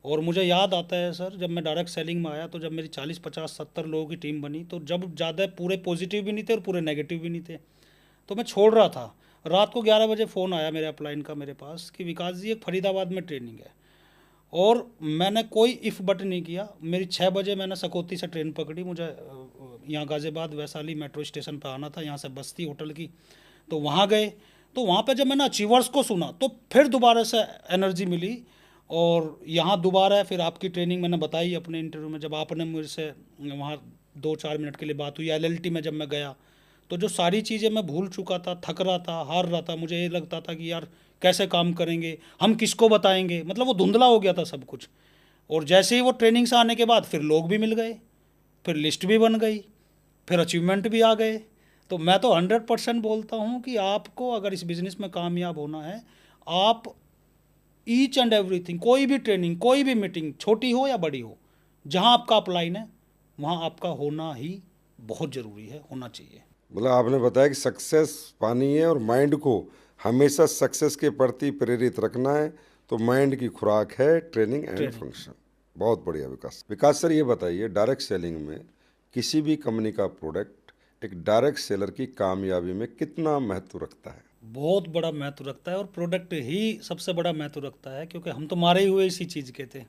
और मुझे याद आता है सर, जब मैं डायरेक्ट सेलिंग में आया तो जब मेरी 40 50 70 लोगों की टीम बनी, तो जब ज़्यादा पूरे पॉजिटिव भी नहीं थे और पूरे नेगेटिव भी नहीं थे, तो मैं छोड़ रहा था। रात को 11 बजे फ़ोन आया मेरे अपलाइन का मेरे पास कि विकास जी एक फरीदाबाद में ट्रेनिंग है, और मैंने कोई इफ़ बट नहीं किया। मेरी 6 बजे मैंने सकौती से ट्रेन पकड़ी, मुझे यहाँ गाज़ियाबाद वैशाली मेट्रो स्टेशन पर आना था, यहाँ से बस थी होटल की। तो वहाँ गए, तो वहाँ पे जब मैंने अचीवर्स को सुना तो फिर दोबारा से एनर्जी मिली। और यहाँ दोबारा फिर आपकी ट्रेनिंग मैंने बताई अपने इंटरव्यू में, जब आपने मुझे से वहाँ 2-4 मिनट के लिए बात हुई। एलएलटी में जब मैं गया तो जो सारी चीज़ें मैं भूल चुका था, थक रहा था, हार रहा था, मुझे ये लगता था कि यार कैसे काम करेंगे, हम किसको बताएंगे, मतलब वो धुंधला हो गया था सब कुछ। और जैसे ही वो ट्रेनिंग से आने के बाद फिर लोग भी मिल गए, फिर लिस्ट भी बन गई, फिर अचीवमेंट भी आ गए। तो मैं तो 100% बोलता हूँ कि आपको अगर इस बिज़नेस में कामयाब होना है, आप ईच एंड एवरीथिंग, कोई भी ट्रेनिंग, कोई भी मीटिंग, छोटी हो या बड़ी हो, जहाँ आपका अपलाइन है वहाँ आपका होना ही बहुत ज़रूरी है, होना चाहिए।
मतलब आपने बताया कि सक्सेस पानी है और माइंड को हमेशा सक्सेस के प्रति प्रेरित रखना है, तो माइंड की खुराक है ट्रेनिंग एंड फंक्शन। बहुत बढ़िया विकास। विकास सर, ये बताइए डायरेक्ट सेलिंग में किसी भी कंपनी का प्रोडक्ट एक डायरेक्ट सेलर की कामयाबी में कितना महत्व रखता है?
बहुत बड़ा महत्व रखता है, और प्रोडक्ट ही सबसे बड़ा महत्व रखता है, क्योंकि हम तो मारे हुए इसी चीज़ के थे।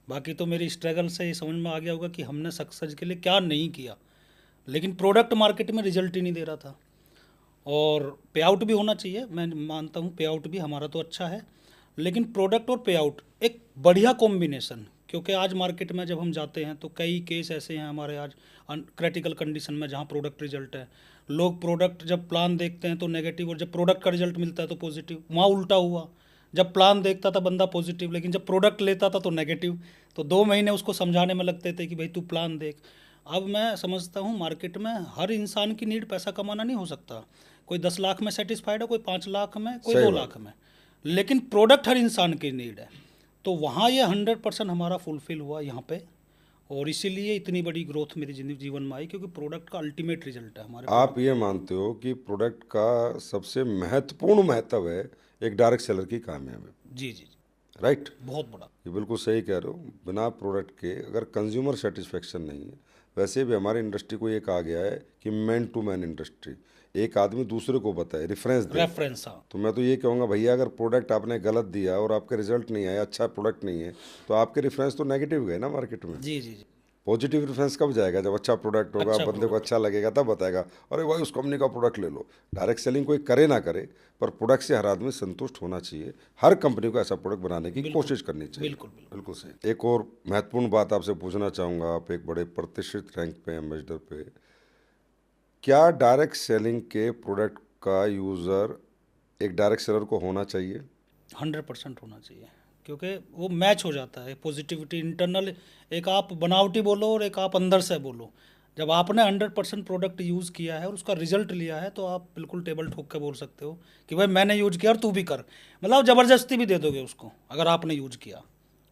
बाकी तो मेरी स्ट्रगल से ये समझ में आ गया होगा कि हमने सक्सेस के लिए क्या नहीं किया, लेकिन प्रोडक्ट मार्केट में रिजल्ट ही नहीं दे रहा था। और पे आउट भी होना चाहिए, मैं मानता हूँ पे आउट भी हमारा तो अच्छा है, लेकिन प्रोडक्ट और पे आउट एक बढ़िया कॉम्बिनेशन। क्योंकि आज मार्केट में जब हम जाते हैं तो कई केस ऐसे हैं हमारे आज क्रिटिकल कंडीशन में जहाँ प्रोडक्ट रिजल्ट है, लोग प्रोडक्ट जब प्लान देखते हैं तो नेगेटिव, और जब प्रोडक्ट का रिजल्ट मिलता है तो पॉजिटिव। वहाँ उल्टा हुआ, जब प्लान देखता था बंदा पॉजिटिव, लेकिन जब प्रोडक्ट लेता था तो नेगेटिव। तो 2 महीने उसको समझाने में लगते थे कि भाई तू प्लान देख। अब मैं समझता हूँ मार्केट में हर इंसान की नीड पैसा कमाना नहीं हो सकता। कोई 10 लाख में सेटिस्फाइड है, कोई 5 लाख में, कोई 2 लाख में, लेकिन प्रोडक्ट हर इंसान की नीड है। तो वहाँ ये 100% हमारा फुलफिल हुआ यहाँ पे, और इसीलिए इतनी बड़ी ग्रोथ मेरी जीवन में आई, क्योंकि प्रोडक्ट का अल्टीमेट रिजल्ट है हमारे।
आप ये मानते हो कि प्रोडक्ट का सबसे महत्वपूर्ण महत्व है एक डायरेक्ट सेलर की कामयाबी?
जी जी जी,
राइट।
बहुत बड़ा।
ये बिल्कुल सही कह रहे हो। बिना प्रोडक्ट के अगर कंज्यूमर सेटिस्फेक्शन नहीं है, वैसे भी हमारी इंडस्ट्री को ये कहा गया है कि मैन टू मैन इंडस्ट्री, एक आदमी दूसरे को बताए, रेफरेंस दे।
रेफरेंस, हाँ।
तो मैं तो ये कहूँगा भैया, अगर प्रोडक्ट आपने गलत दिया और आपके रिजल्ट नहीं आया, अच्छा प्रोडक्ट नहीं है, तो आपके रेफरेंस तो नेगेटिव गए ना मार्केट में।
जी जी जी।
पॉजिटिव रेफरेंस कब जाएगा? जब अच्छा प्रोडक्ट होगा,
अच्छा
बंदे को
प्रोडक्ट।
अच्छा लगेगा, तब बताएगा अरे भाई उस कंपनी का प्रोडक्ट ले लो। डायरेक्ट सेलिंग कोई करे ना करे, पर प्रोडक्ट से हर आदमी संतुष्ट होना चाहिए। हर कंपनी को ऐसा प्रोडक्ट बनाने की
बिल्कुल
कोशिश करनी चाहिए।
बिल्कुल बिल्कुल।
बिल्कुल सही। एक और महत्वपूर्ण बात आपसे पूछना चाहूँगा, आप एक बड़े प्रतिष्ठित रैंक पे, एम्बेसडर पे, क्या डायरेक्ट सेलिंग के प्रोडक्ट का यूज़र एक डायरेक्ट सेलर को होना चाहिए?
100% होना चाहिए, क्योंकि वो मैच हो जाता है पॉजिटिविटी इंटरनल। एक आप बनावटी बोलो और एक आप अंदर से बोलो। जब आपने 100% प्रोडक्ट यूज़ किया है और उसका रिजल्ट लिया है, तो आप बिल्कुल टेबल ठोक के बोल सकते हो कि भाई मैंने यूज किया और तू भी कर। मतलब ज़बरदस्ती भी दे दोगे उसको अगर आपने यूज किया।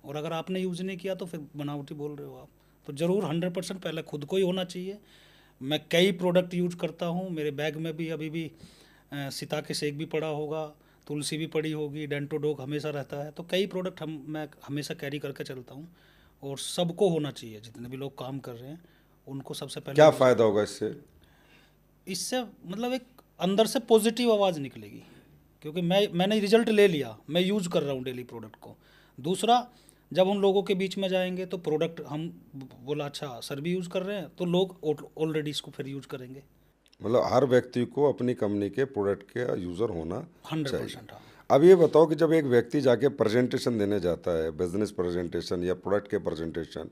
और अगर आपने यूज नहीं किया तो फिर बनावटी बोल रहे हो आप। तो ज़रूर 100% पहले खुद को ही होना चाहिए। मैं कई प्रोडक्ट यूज करता हूँ, मेरे बैग में भी अभी भी सीता के सेक भी पड़ा होगा, तुलसी भी पड़ी होगी, डेंटोडोक हमेशा रहता है। तो कई प्रोडक्ट मैं हमेशा कैरी करके चलता हूँ। और सबको होना चाहिए, जितने भी लोग काम कर रहे हैं उनको सबसे पहले
क्या
यूज़
फ़ायदा
करना।
होगा इससे?
इससे मतलब एक अंदर से पॉजिटिव आवाज़ निकलेगी, क्योंकि मैंने रिजल्ट ले लिया, मैं यूज़ कर रहा हूँ डेली प्रोडक्ट को। दूसरा, जब हम लोगों के बीच में जाएंगे तो प्रोडक्ट हम बोला अच्छा सर भी यूज़ कर रहे हैं, तो लोग ऑलरेडी इसको फिर यूज़ करेंगे।
मतलब हर व्यक्ति को अपनी कंपनी के प्रोडक्ट के यूज़र होना
हंड्रेड
चाहिए।
परसेंट हाँ।
अब ये बताओ कि जब एक व्यक्ति जाके प्रेजेंटेशन देने जाता है, बिजनेस प्रेजेंटेशन या प्रोडक्ट के प्रेजेंटेशन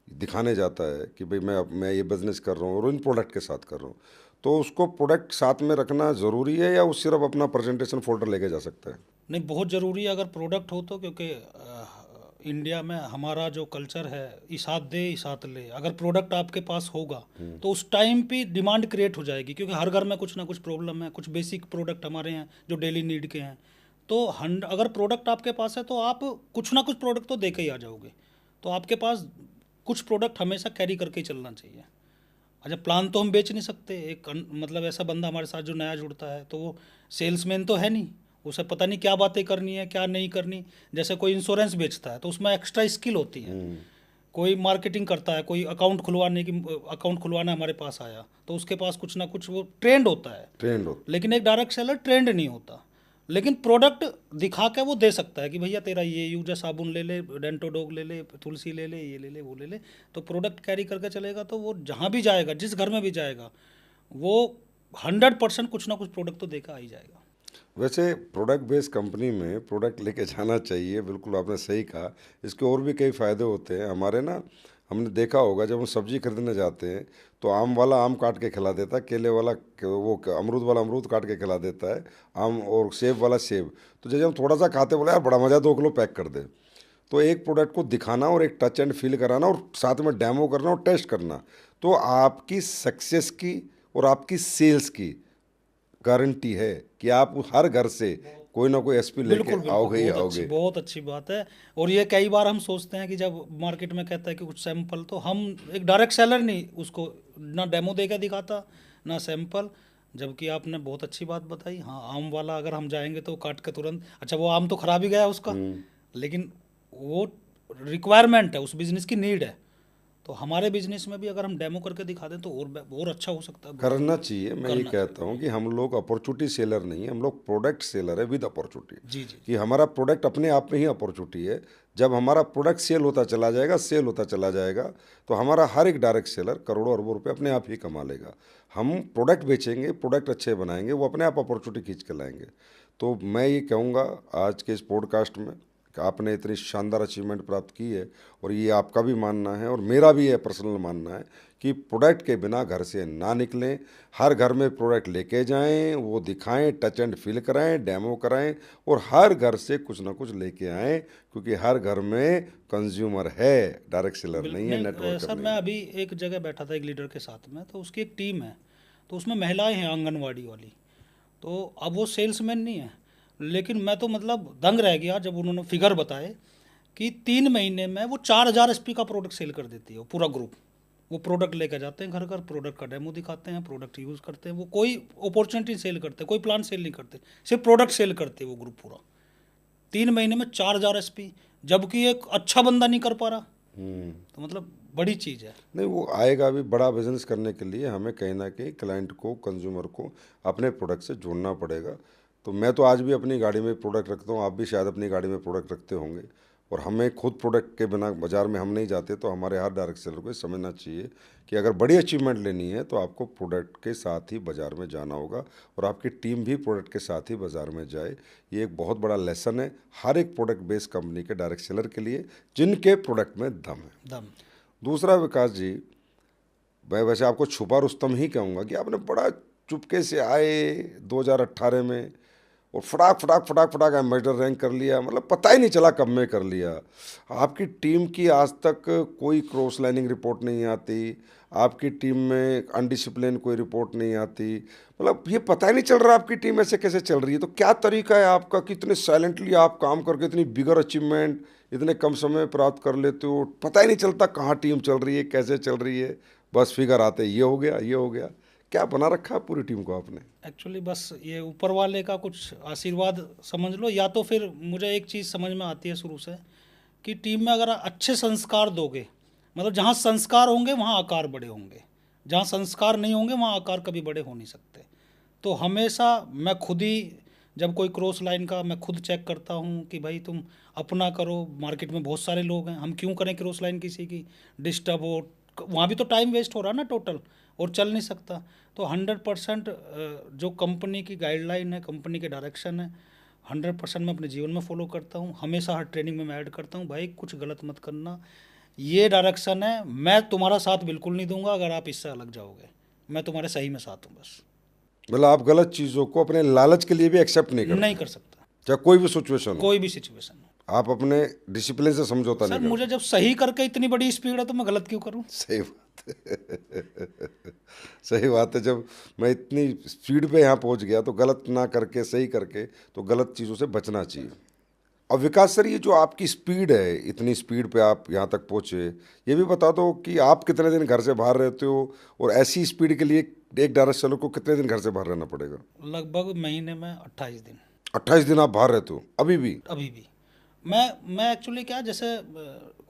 दिखाने जाता है कि भाई मैं ये बिजनेस कर रहा हूँ और इन प्रोडक्ट के साथ कर रहा हूँ, तो उसको प्रोडक्ट साथ में रखना ज़रूरी है या वो सिर्फ अपना प्रेजेंटेशन फोल्डर लेके जा सकता है?
नहीं, बहुत ज़रूरी है अगर प्रोडक्ट हो तो, क्योंकि इंडिया में हमारा जो कल्चर है, इसात दे इसात ले। अगर प्रोडक्ट आपके पास होगा तो उस टाइम पे डिमांड क्रिएट हो जाएगी, क्योंकि हर घर में कुछ ना कुछ प्रॉब्लम है, कुछ बेसिक प्रोडक्ट हमारे हैं जो डेली नीड के हैं। तो अगर प्रोडक्ट आपके पास है तो आप कुछ ना कुछ प्रोडक्ट तो दे के ही आ जाओगे। तो आपके पास कुछ प्रोडक्ट हमेशा कैरी करके ही चलना चाहिए। अच्छा, प्लान तो हम बेच नहीं सकते। मतलब ऐसा बंदा हमारे साथ जो नया जुड़ता है तो वो सेल्समैन तो है नहीं, उसे पता नहीं क्या बातें करनी है क्या नहीं करनी। जैसे कोई इंश्योरेंस बेचता है तो उसमें एक्स्ट्रा स्किल होती है। कोई मार्केटिंग करता है, कोई अकाउंट खुलवाना हमारे पास आया तो उसके पास कुछ ना कुछ वो ट्रेंड होता है।
ट्रेंड हो।
लेकिन एक डायरेक्ट सेलर ट्रेंड नहीं होता, लेकिन प्रोडक्ट दिखा के वो दे सकता है कि भैया तेरा ये यूज है, साबुन ले ले, डेंटोडोग ले ले, तुलसी ले ले, ये ले ले, वो ले ले। तो प्रोडक्ट कैरी करके चलेगा तो वो जहाँ भी जाएगा, जिस घर में भी जाएगा, वो 100% कुछ ना कुछ प्रोडक्ट तो देखा आ ही जाएगा।
वैसे प्रोडक्ट बेस्ड कंपनी में प्रोडक्ट लेके जाना चाहिए, बिल्कुल आपने सही कहा। इसके और भी कई फ़ायदे होते हैं। हमारे ना, हमने देखा होगा जब हम सब्जी खरीदने जाते हैं तो आम वाला आम काट के खिला देता है, केले वाला अमरूद वाला अमरूद काट के खिला देता है, आम और सेब वाला सेब। तो जब हम थोड़ा सा खाते, बोले यार बड़ा मज़ा, 2 किलो पैक कर दे। तो एक प्रोडक्ट को दिखाना और एक टच एंड फील कराना और साथ में डेमो करना और टेस्ट करना, तो आपकी सक्सेस की और आपकी सेल्स की गारंटी है कि आप हर घर से कोई ना कोई एसपी लेके
बिल्कुल बिल्कुल,
आओगे ही आओगे।
बहुत अच्छी बात है। और ये कई बार हम सोचते हैं कि जब मार्केट में कहता है कि कुछ सैंपल, तो हम एक डायरेक्ट सेलर नहीं उसको ना डेमो दे के दिखाता ना सैंपल। जबकि आपने बहुत अच्छी बात बताई। हाँ, आम वाला अगर हम जाएंगे तो काट के तुरंत, अच्छा वो आम तो खराब ही गया उसका, लेकिन वो रिक्वायरमेंट है, उस बिजनेस की नीड है। तो हमारे बिजनेस में भी अगर हम डेमो करके दिखा दें तो और अच्छा हो सकता है, बहुत
करना चाहिए। मैं ये
करना
कहता हूँ कि हम लोग अपॉर्चुनिटी सेलर नहीं है, हम लोग प्रोडक्ट सेलर है विद अपॉर्चुनिटी।
जी जी।
कि हमारा प्रोडक्ट अपने आप में ही अपॉर्चुनिटी है। जब हमारा प्रोडक्ट सेल होता चला जाएगा, सेल होता चला जाएगा, तो हमारा हर एक डायरेक्ट सेलर करोड़ों अरबों रुपए अपने आप ही कमा लेगा। हम प्रोडक्ट बेचेंगे, प्रोडक्ट अच्छे बनाएंगे, वो अपने आप अपॉर्चुनिटी खींच के लाएंगे। तो मैं ये कहूँगा आज के इस पॉडकास्ट में कि आपने इतनी शानदार अचीवमेंट प्राप्त की है, और ये आपका भी मानना है और मेरा भी ये पर्सनल मानना है कि प्रोडक्ट के बिना घर से ना निकलें। हर घर में प्रोडक्ट लेके जाएं, वो दिखाएं, टच एंड फील कराएं, डेमो कराएं, और हर घर से कुछ ना कुछ लेके आएं, क्योंकि हर घर में कंज्यूमर है, डायरेक्ट सेलर नहीं
बिल्कुल
है,
नहीं
नेटवर्कर
सर,
नहीं
मैं
है।
अभी एक जगह बैठा था एक लीडर के साथ में, तो उसकी एक टीम है। तो उसमें महिलाएं हैं आंगनवाड़ी वाली। तो अब वो सेल्समैन नहीं है, लेकिन मैं तो मतलब दंग रह गया जब उन्होंने फिगर बताए कि 3 महीने में वो 4,000 SP का प्रोडक्ट सेल कर देती है, वो पूरा ग्रुप। वो प्रोडक्ट लेकर जाते हैं घर घर, प्रोडक्ट का डेमो दिखाते हैं, प्रोडक्ट यूज़ करते हैं। वो कोई अपॉर्चुनिटी सेल करते, कोई प्लान सेल नहीं करते, सिर्फ प्रोडक्ट सेल करते वो ग्रुप पूरा। 3 महीने में 4,000 SP, जबकि एक अच्छा बंदा नहीं कर पा रहा। तो मतलब बड़ी चीज़ है।
नहीं, वो आएगा भी। बड़ा बिजनेस करने के लिए हमें कहीं ना कहीं क्लाइंट को, कंज्यूमर को अपने प्रोडक्ट से जोड़ना पड़ेगा। तो मैं तो आज भी अपनी गाड़ी में प्रोडक्ट रखता हूँ, आप भी शायद अपनी गाड़ी में प्रोडक्ट रखते होंगे, और हमें खुद प्रोडक्ट के बिना बाज़ार में हम नहीं जाते, तो हमारे हर डायरेक्ट सेलर को समझना चाहिए कि अगर बड़ी अचीवमेंट लेनी है तो आपको प्रोडक्ट के साथ ही बाज़ार में जाना होगा और आपकी टीम भी प्रोडक्ट के साथ ही बाज़ार में जाए। ये एक बहुत बड़ा लेसन है हर एक प्रोडक्ट बेस्ड कंपनी के डायरेक्ट सेलर के लिए जिनके प्रोडक्ट में दम है।
दम।
दूसरा विकास जी, मैं वैसे आपको छुपा रुस्तम ही कहूँगा कि आपने बड़ा चुपके से आए 2018 में और फटाक एम्बेसडर रैंक कर लिया, मतलब पता ही नहीं चला कब में कर लिया। आपकी टीम की आज तक कोई क्रॉस लाइनिंग रिपोर्ट नहीं आती, आपकी टीम में अनडिसिप्लिन कोई रिपोर्ट नहीं आती, मतलब ये पता ही नहीं चल रहा आपकी टीम ऐसे कैसे चल रही है। तो क्या तरीका है आपका कि इतने साइलेंटली आप काम करके इतनी बिगर अचीवमेंट इतने कम समय में प्राप्त कर लेते हो, पता ही नहीं चलता कहाँ टीम चल रही है, कैसे चल रही है, बस फिगर आते ये हो गया ये हो गया। क्या बना रखा है पूरी टीम को आपने?
एक्चुअली बस ये ऊपर वाले का कुछ आशीर्वाद समझ लो, या तो फिर मुझे एक चीज़ समझ में आती है शुरू से कि टीम में अगर अच्छे संस्कार दोगे, मतलब जहाँ संस्कार होंगे वहाँ आकार बड़े होंगे, जहाँ संस्कार नहीं होंगे वहाँ आकार कभी बड़े हो नहीं सकते। तो हमेशा मैं खुद ही, जब कोई क्रॉस लाइन का मैं खुद चेक करता हूँ कि भाई तुम अपना करो, मार्केट में बहुत सारे लोग हैं, हम क्यों करें क्रॉस लाइन किसी की, डिस्टर्ब हो, वहाँ भी तो टाइम वेस्ट हो रहा है ना टोटल, और चल नहीं सकता। तो 100% जो कंपनी की गाइडलाइन है, कंपनी के डायरेक्शन है, 100% मैं अपने जीवन में फॉलो करता हूँ। हमेशा हर ट्रेनिंग में मैं ऐड करता हूँ, भाई कुछ गलत मत करना, ये डायरेक्शन है, मैं तुम्हारा साथ बिल्कुल नहीं दूंगा अगर आप इससे अलग जाओगे, मैं तुम्हारे सही में साथ हूँ बस।
मतलब आप गलत चीज़ों को अपने लालच के लिए भी एक्सेप्ट नहीं करते?
नहीं कर सकता,
चाहे कोई भी सिचुएशन हो,
कोई भी सिचुएशन हो।
आप अपने डिसिप्लिन से समझौता
सर
नहीं करते?
मुझे जब सही करके इतनी बड़ी स्पीड है तो मैं गलत क्यों करूँ?
सही बात है। सही बात है, जब मैं इतनी स्पीड पे यहाँ पहुँच गया तो गलत ना करके सही करके, तो गलत चीज़ों से बचना चाहिए। अब विकास सर, ये जो आपकी स्पीड है, इतनी स्पीड पे आप यहाँ तक पहुँचे, ये भी बता दो कि आप कितने दिन घर से बाहर रहते हो और ऐसी स्पीड के लिए एक डायरेक्ट सेलर को कितने दिन घर से बाहर रहना पड़ेगा?
लगभग महीने में 28 दिन।
28 दिन आप बाहर रहते हो अभी भी?
अभी भी मैं एक्चुअली क्या, जैसे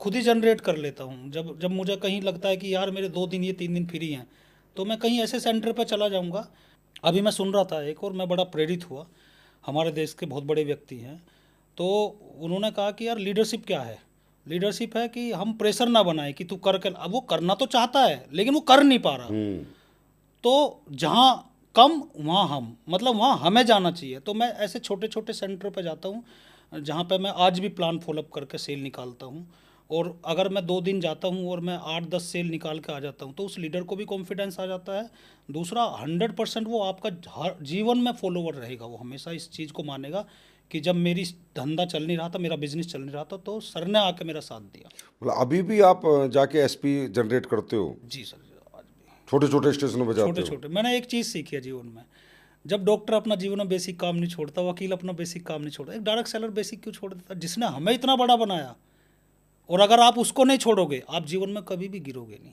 खुद ही जनरेट कर लेता हूँ। जब जब मुझे कहीं लगता है कि यार मेरे 2 दिन, ये 3 दिन फ्री हैं, तो मैं कहीं ऐसे सेंटर पर चला जाऊँगा। अभी मैं सुन रहा था एक, और मैं बड़ा प्रेरित हुआ। हमारे देश के बहुत बड़े व्यक्ति हैं, तो उन्होंने कहा कि यार लीडरशिप क्या है? लीडरशिप है कि हम प्रेशर ना बनाए कि तू कर। अब वो करना तो चाहता है लेकिन वो कर नहीं पा रहा, तो जहाँ कम वहाँ हम, मतलब वहाँ हमें जाना चाहिए। तो मैं ऐसे छोटे छोटे सेंटर पर जाता हूँ जहाँ पे मैं आज भी प्लान फॉलोअप करके सेल निकालता हूँ, और अगर मैं 2 दिन जाता हूँ और मैं 8-10 सेल निकाल के आ जाता हूँ तो उस लीडर को भी कॉन्फिडेंस आ जाता है। दूसरा 100% वो आपका हर जीवन में फॉलोवर रहेगा, वो हमेशा इस चीज़ को मानेगा कि जब मेरी धंधा चल नहीं रहा था, मेरा बिजनेस चल नहीं रहा था, तो सर ने आके मेरा साथ दिया।
मतलब अभी भी आप जाके एसपी जनरेट करते हो?
जी सर, आज भी
छोटे छोटे स्टेशनों पर जाते
छोटे
हो?
छोटे। मैंने एक चीज़ सीखी है जीवन में, जब डॉक्टर अपना जीवन में बेसिक काम नहीं छोड़ता, वकील अपना बेसिक काम नहीं छोड़ता, एक डायरेक्ट सेलर बेसिक क्यों छोड़ देता? जिसने हमें इतना बड़ा बनाया, और अगर आप उसको नहीं छोड़ोगे, आप जीवन में कभी भी गिरोगे नहीं,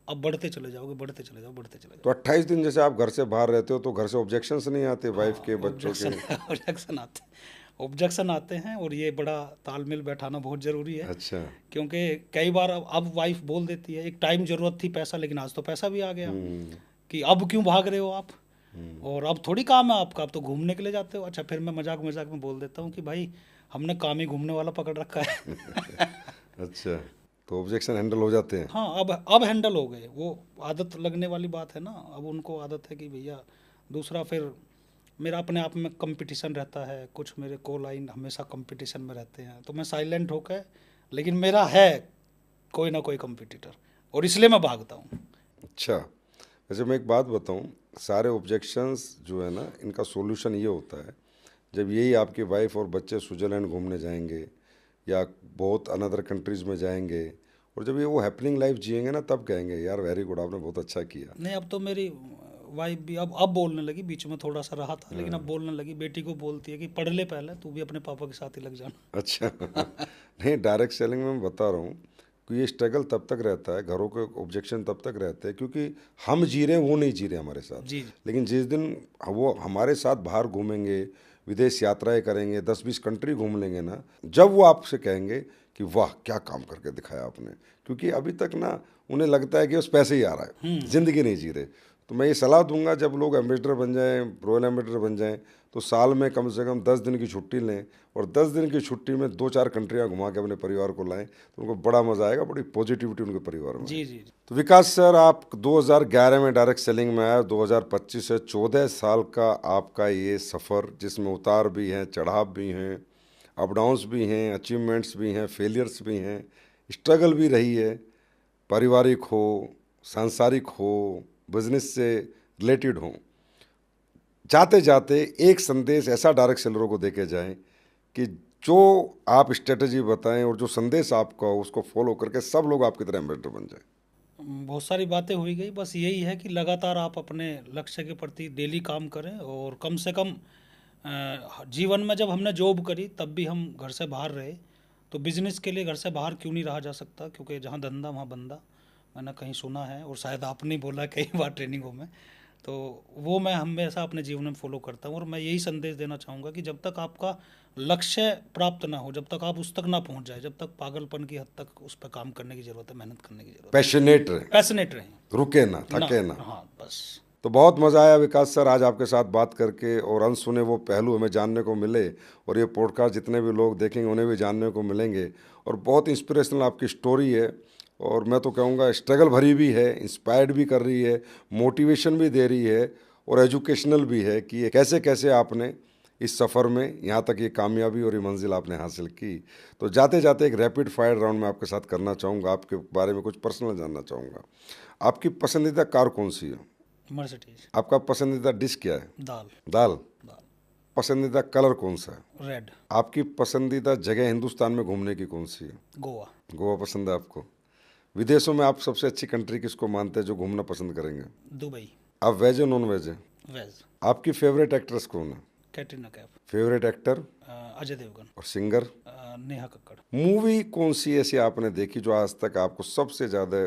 आप बढ़ते चले जाओगे, बढ़ते चले जाओ, बढ़ते चले
तो 28 दिन जैसे आप घर से बाहर रहते हो तो घर से ऑब्जेक्शंस नहीं आते वाइफ के, बच्चों के?
ऑब्जेक्शन आते ऑब्जेक्शन आते हैं, और ये बड़ा तालमेल बैठाना बहुत ज़रूरी है।
अच्छा।
क्योंकि कई बार अब वाइफ बोल देती है, एक टाइम ज़रूरत थी पैसा, लेकिन आज तो पैसा भी आ गया, कि अब क्यों भाग रहे हो आप, और अब थोड़ी काम है आपका, अब तो घूमने के लिए जाते हो। अच्छा, फिर मैं मजाक मजाक में बोल देता हूँ कि भाई हमने काम ही घूमने वाला पकड़ रखा है।
अच्छा, तो ऑब्जेक्शन हैंडल हो जाते हैं?
हाँ, अब हैंडल हो गए, वो आदत लगने वाली बात है ना, अब उनको आदत है कि भैया। दूसरा फिर मेरा अपने आप में कंपटीशन रहता है, कुछ मेरे को लाइन हमेशा कंपटीशन में रहते हैं, तो मैं साइलेंट होकर, लेकिन मेरा है कोई ना कोई कंपटीटर, और इसलिए मैं भागता हूँ।
अच्छा, वैसे मैं एक बात बताऊं, सारे ऑब्जेक्शंस जो है ना, इनका सॉल्यूशन ये होता है, जब यही आपकी वाइफ और बच्चे स्विट्ज़रलैंड घूमने जाएंगे या बहुत अनदर कंट्रीज़ में जाएंगे, और जब ये वो हैपनिंग लाइफ जिएंगे ना, तब कहेंगे यार वेरी गुड, आपने बहुत अच्छा किया।
नहीं, अब तो मेरी वाइफ भी अब बोलने लगी, बीच में थोड़ा सा रहा था, लेकिन अब बोलने लगी। बेटी को बोलती है कि पढ़ ले पहले, तू भी अपने पापा के साथ ही लग जाना।
अच्छा। नहीं, डायरेक्ट सेलिंग में मैं बता रहा हूँ कि ये स्ट्रगल तब तक रहता है, घरों के ऑब्जेक्शन तब तक रहते हैं क्योंकि हम जी रहे हैं, वो नहीं जी रहे हमारे साथ।
जी।
लेकिन जिस दिन वो हमारे साथ बाहर घूमेंगे, विदेश यात्राएं करेंगे, 10-20 कंट्री घूम लेंगे ना, जब वो आपसे कहेंगे कि वाह क्या काम करके दिखाया आपने, क्योंकि अभी तक ना उन्हें लगता है कि बस पैसे ही आ रहा है, ज़िंदगी नहीं जी रहे। तो मैं ये सलाह दूंगा, जब लोग एम्बेसडर बन जाएं, रॉयल एम्बेसडर बन जाएं, तो साल में कम से कम 10 दिन की छुट्टी लें और 10 दिन की छुट्टी में 2-4 कंट्रियाँ घुमा के अपने परिवार को लाएं, तो उनको बड़ा मज़ा आएगा, बड़ी पॉजिटिविटी उनके परिवार में।
जी जी जी।
तो विकास सर, आप 2011 में डायरेक्ट सेलिंग में आए, 2025 से 14 साल का आपका ये सफ़र, जिसमें उतार भी हैं, चढ़ाव भी हैं, अप डाउन्स भी हैं, अचीवमेंट्स भी हैं, फेलियर्स भी हैं, स्ट्रगल भी रही है, पारिवारिक हो, सांसारिक हो, बिजनेस से रिलेटेड हो। जाते जाते एक संदेश ऐसा डायरेक्ट सेलरों को देके जाएं कि जो आप स्ट्रेटजी बताएं और जो संदेश आपका हो उसको फॉलो करके सब लोग आपकी तरह एम्बेसडर बन जाएं।
बहुत सारी बातें हुई गई, बस यही है कि लगातार आप अपने लक्ष्य के प्रति डेली काम करें, और कम से कम जीवन में जब हमने जॉब करी तब भी हम घर से बाहर रहे, तो बिजनेस के लिए घर से बाहर क्यों नहीं रहा जा सकता, क्योंकि जहाँ धंधा वहाँ बंदा, मैंने कहीं सुना है और शायद आपने बोला है कई बार ट्रेनिंगों में, तो वो मैं हमेशा अपने जीवन में फॉलो करता हूँ। और मैं यही संदेश देना चाहूँगा कि जब तक आपका लक्ष्य प्राप्त ना हो, जब तक आप उस तक ना पहुँच जाए, जब तक पागलपन की हद तक उस पर काम करने की ज़रूरत है, मेहनत करने की ज़रूरत है,
पैशनेट रहे,
पैशनेट रहें,
रुके ना, थके ना।
हाँ बस।
तो बहुत मज़ा आया विकास सर आज आपके साथ बात करके, और अनसुने वो पहलू हमें जानने को मिले, और ये पॉडकास्ट जितने भी लोग देखेंगे उन्हें भी जानने को मिलेंगे। और बहुत इंस्पिरेशनल आपकी स्टोरी है, और मैं तो कहूँगा स्ट्रगल भरी भी है, इंस्पायर्ड भी कर रही है, मोटिवेशन भी दे रही है, और एजुकेशनल भी है कि ये कैसे कैसे आपने इस सफ़र में यहाँ तक ये कामयाबी और ये मंजिल आपने हासिल की। तो जाते जाते एक रैपिड फायर राउंड में आपके साथ करना चाहूँगा, आपके बारे में कुछ पर्सनल जानना चाहूँगा। आपकी पसंदीदा कार कौन सी है?
मर्सिडीज।
आपका पसंदीदा डिश क्या है?
दाल।
दाल।
दाल।
पसंदीदा कलर कौन सा है?
रेड।
आपकी पसंदीदा जगह हिंदुस्तान में घूमने की कौन सी है?
गोवा।
गोवा पसंद है आपको। विदेशों में आप सबसे अच्छी कंट्री किसको मानते हैं जो घूमना पसंद करेंगे?
दुबई।
आप वेज है नॉन वेज है?
वेज।
आपकी फेवरेट एक्ट्रेस कौन है?
कैटरीना कैफ।
Favourite actor?
अजय देवगन।
और सिंगर?
नेहा कक्कड़।
मूवी कौन सी ऐसी आपने देखी जो आज तक आपको सबसे ज़्यादा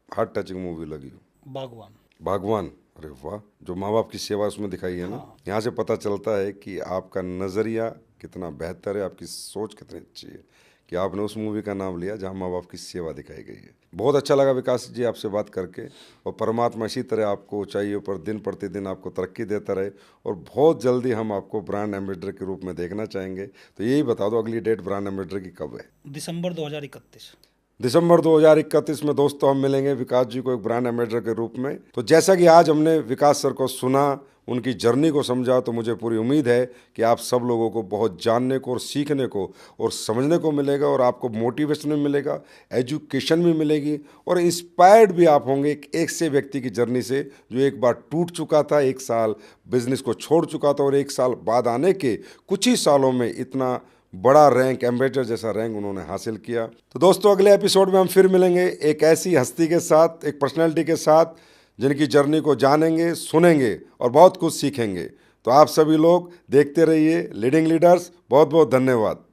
हार्ट टचिंग मूवी लगी हो?
बागवान।
बागवान। अरे वाह, जो माँ बाप की सेवा उसमें दिखाई है ना।
हाँ।
यहाँ से पता चलता है कि आपका नज़रिया कितना बेहतर है, आपकी सोच कितनी अच्छी है कि आपने उस मूवी का नाम लिया जहाँ माँ बाप की सेवा दिखाई गई है। बहुत अच्छा लगा विकास जी आपसे बात करके, और परमात्मा इसी तरह आपको ऊंचाइयों पर दिन प्रतिदिन आपको तरक्की देता रहे, और बहुत जल्दी हम आपको ब्रांड एम्बेसडर के रूप में देखना चाहेंगे। तो यही बता दो अगली डेट ब्रांड एम्बेसडर की कब है?
दिसंबर 2031।
दिसंबर 2031 में दोस्तों हम मिलेंगे विकास जी को एक ब्रांड एम्बेसडर के रूप में। तो जैसा कि आज हमने विकास सर को सुना, उनकी जर्नी को समझा, तो मुझे पूरी उम्मीद है कि आप सब लोगों को बहुत जानने को और सीखने को और समझने को मिलेगा, और आपको मोटिवेशन भी मिलेगा, एजुकेशन भी मिलेगी, और इंस्पायर्ड भी आप होंगे एक से व्यक्ति की जर्नी से जो एक बार टूट चुका था, 1 साल बिजनेस को छोड़ चुका था, और 1 साल बाद आने के कुछ ही सालों में इतना बड़ा रैंक, एम्बेसडर जैसा रैंक उन्होंने हासिल किया। तो दोस्तों अगले एपिसोड में हम फिर मिलेंगे एक ऐसी हस्ती के साथ, एक पर्सनैलिटी के साथ, जिनकी जर्नी को जानेंगे, सुनेंगे और बहुत कुछ सीखेंगे। तो आप सभी लोग देखते रहिए लीडिंग लीडर्स। बहुत बहुत धन्यवाद।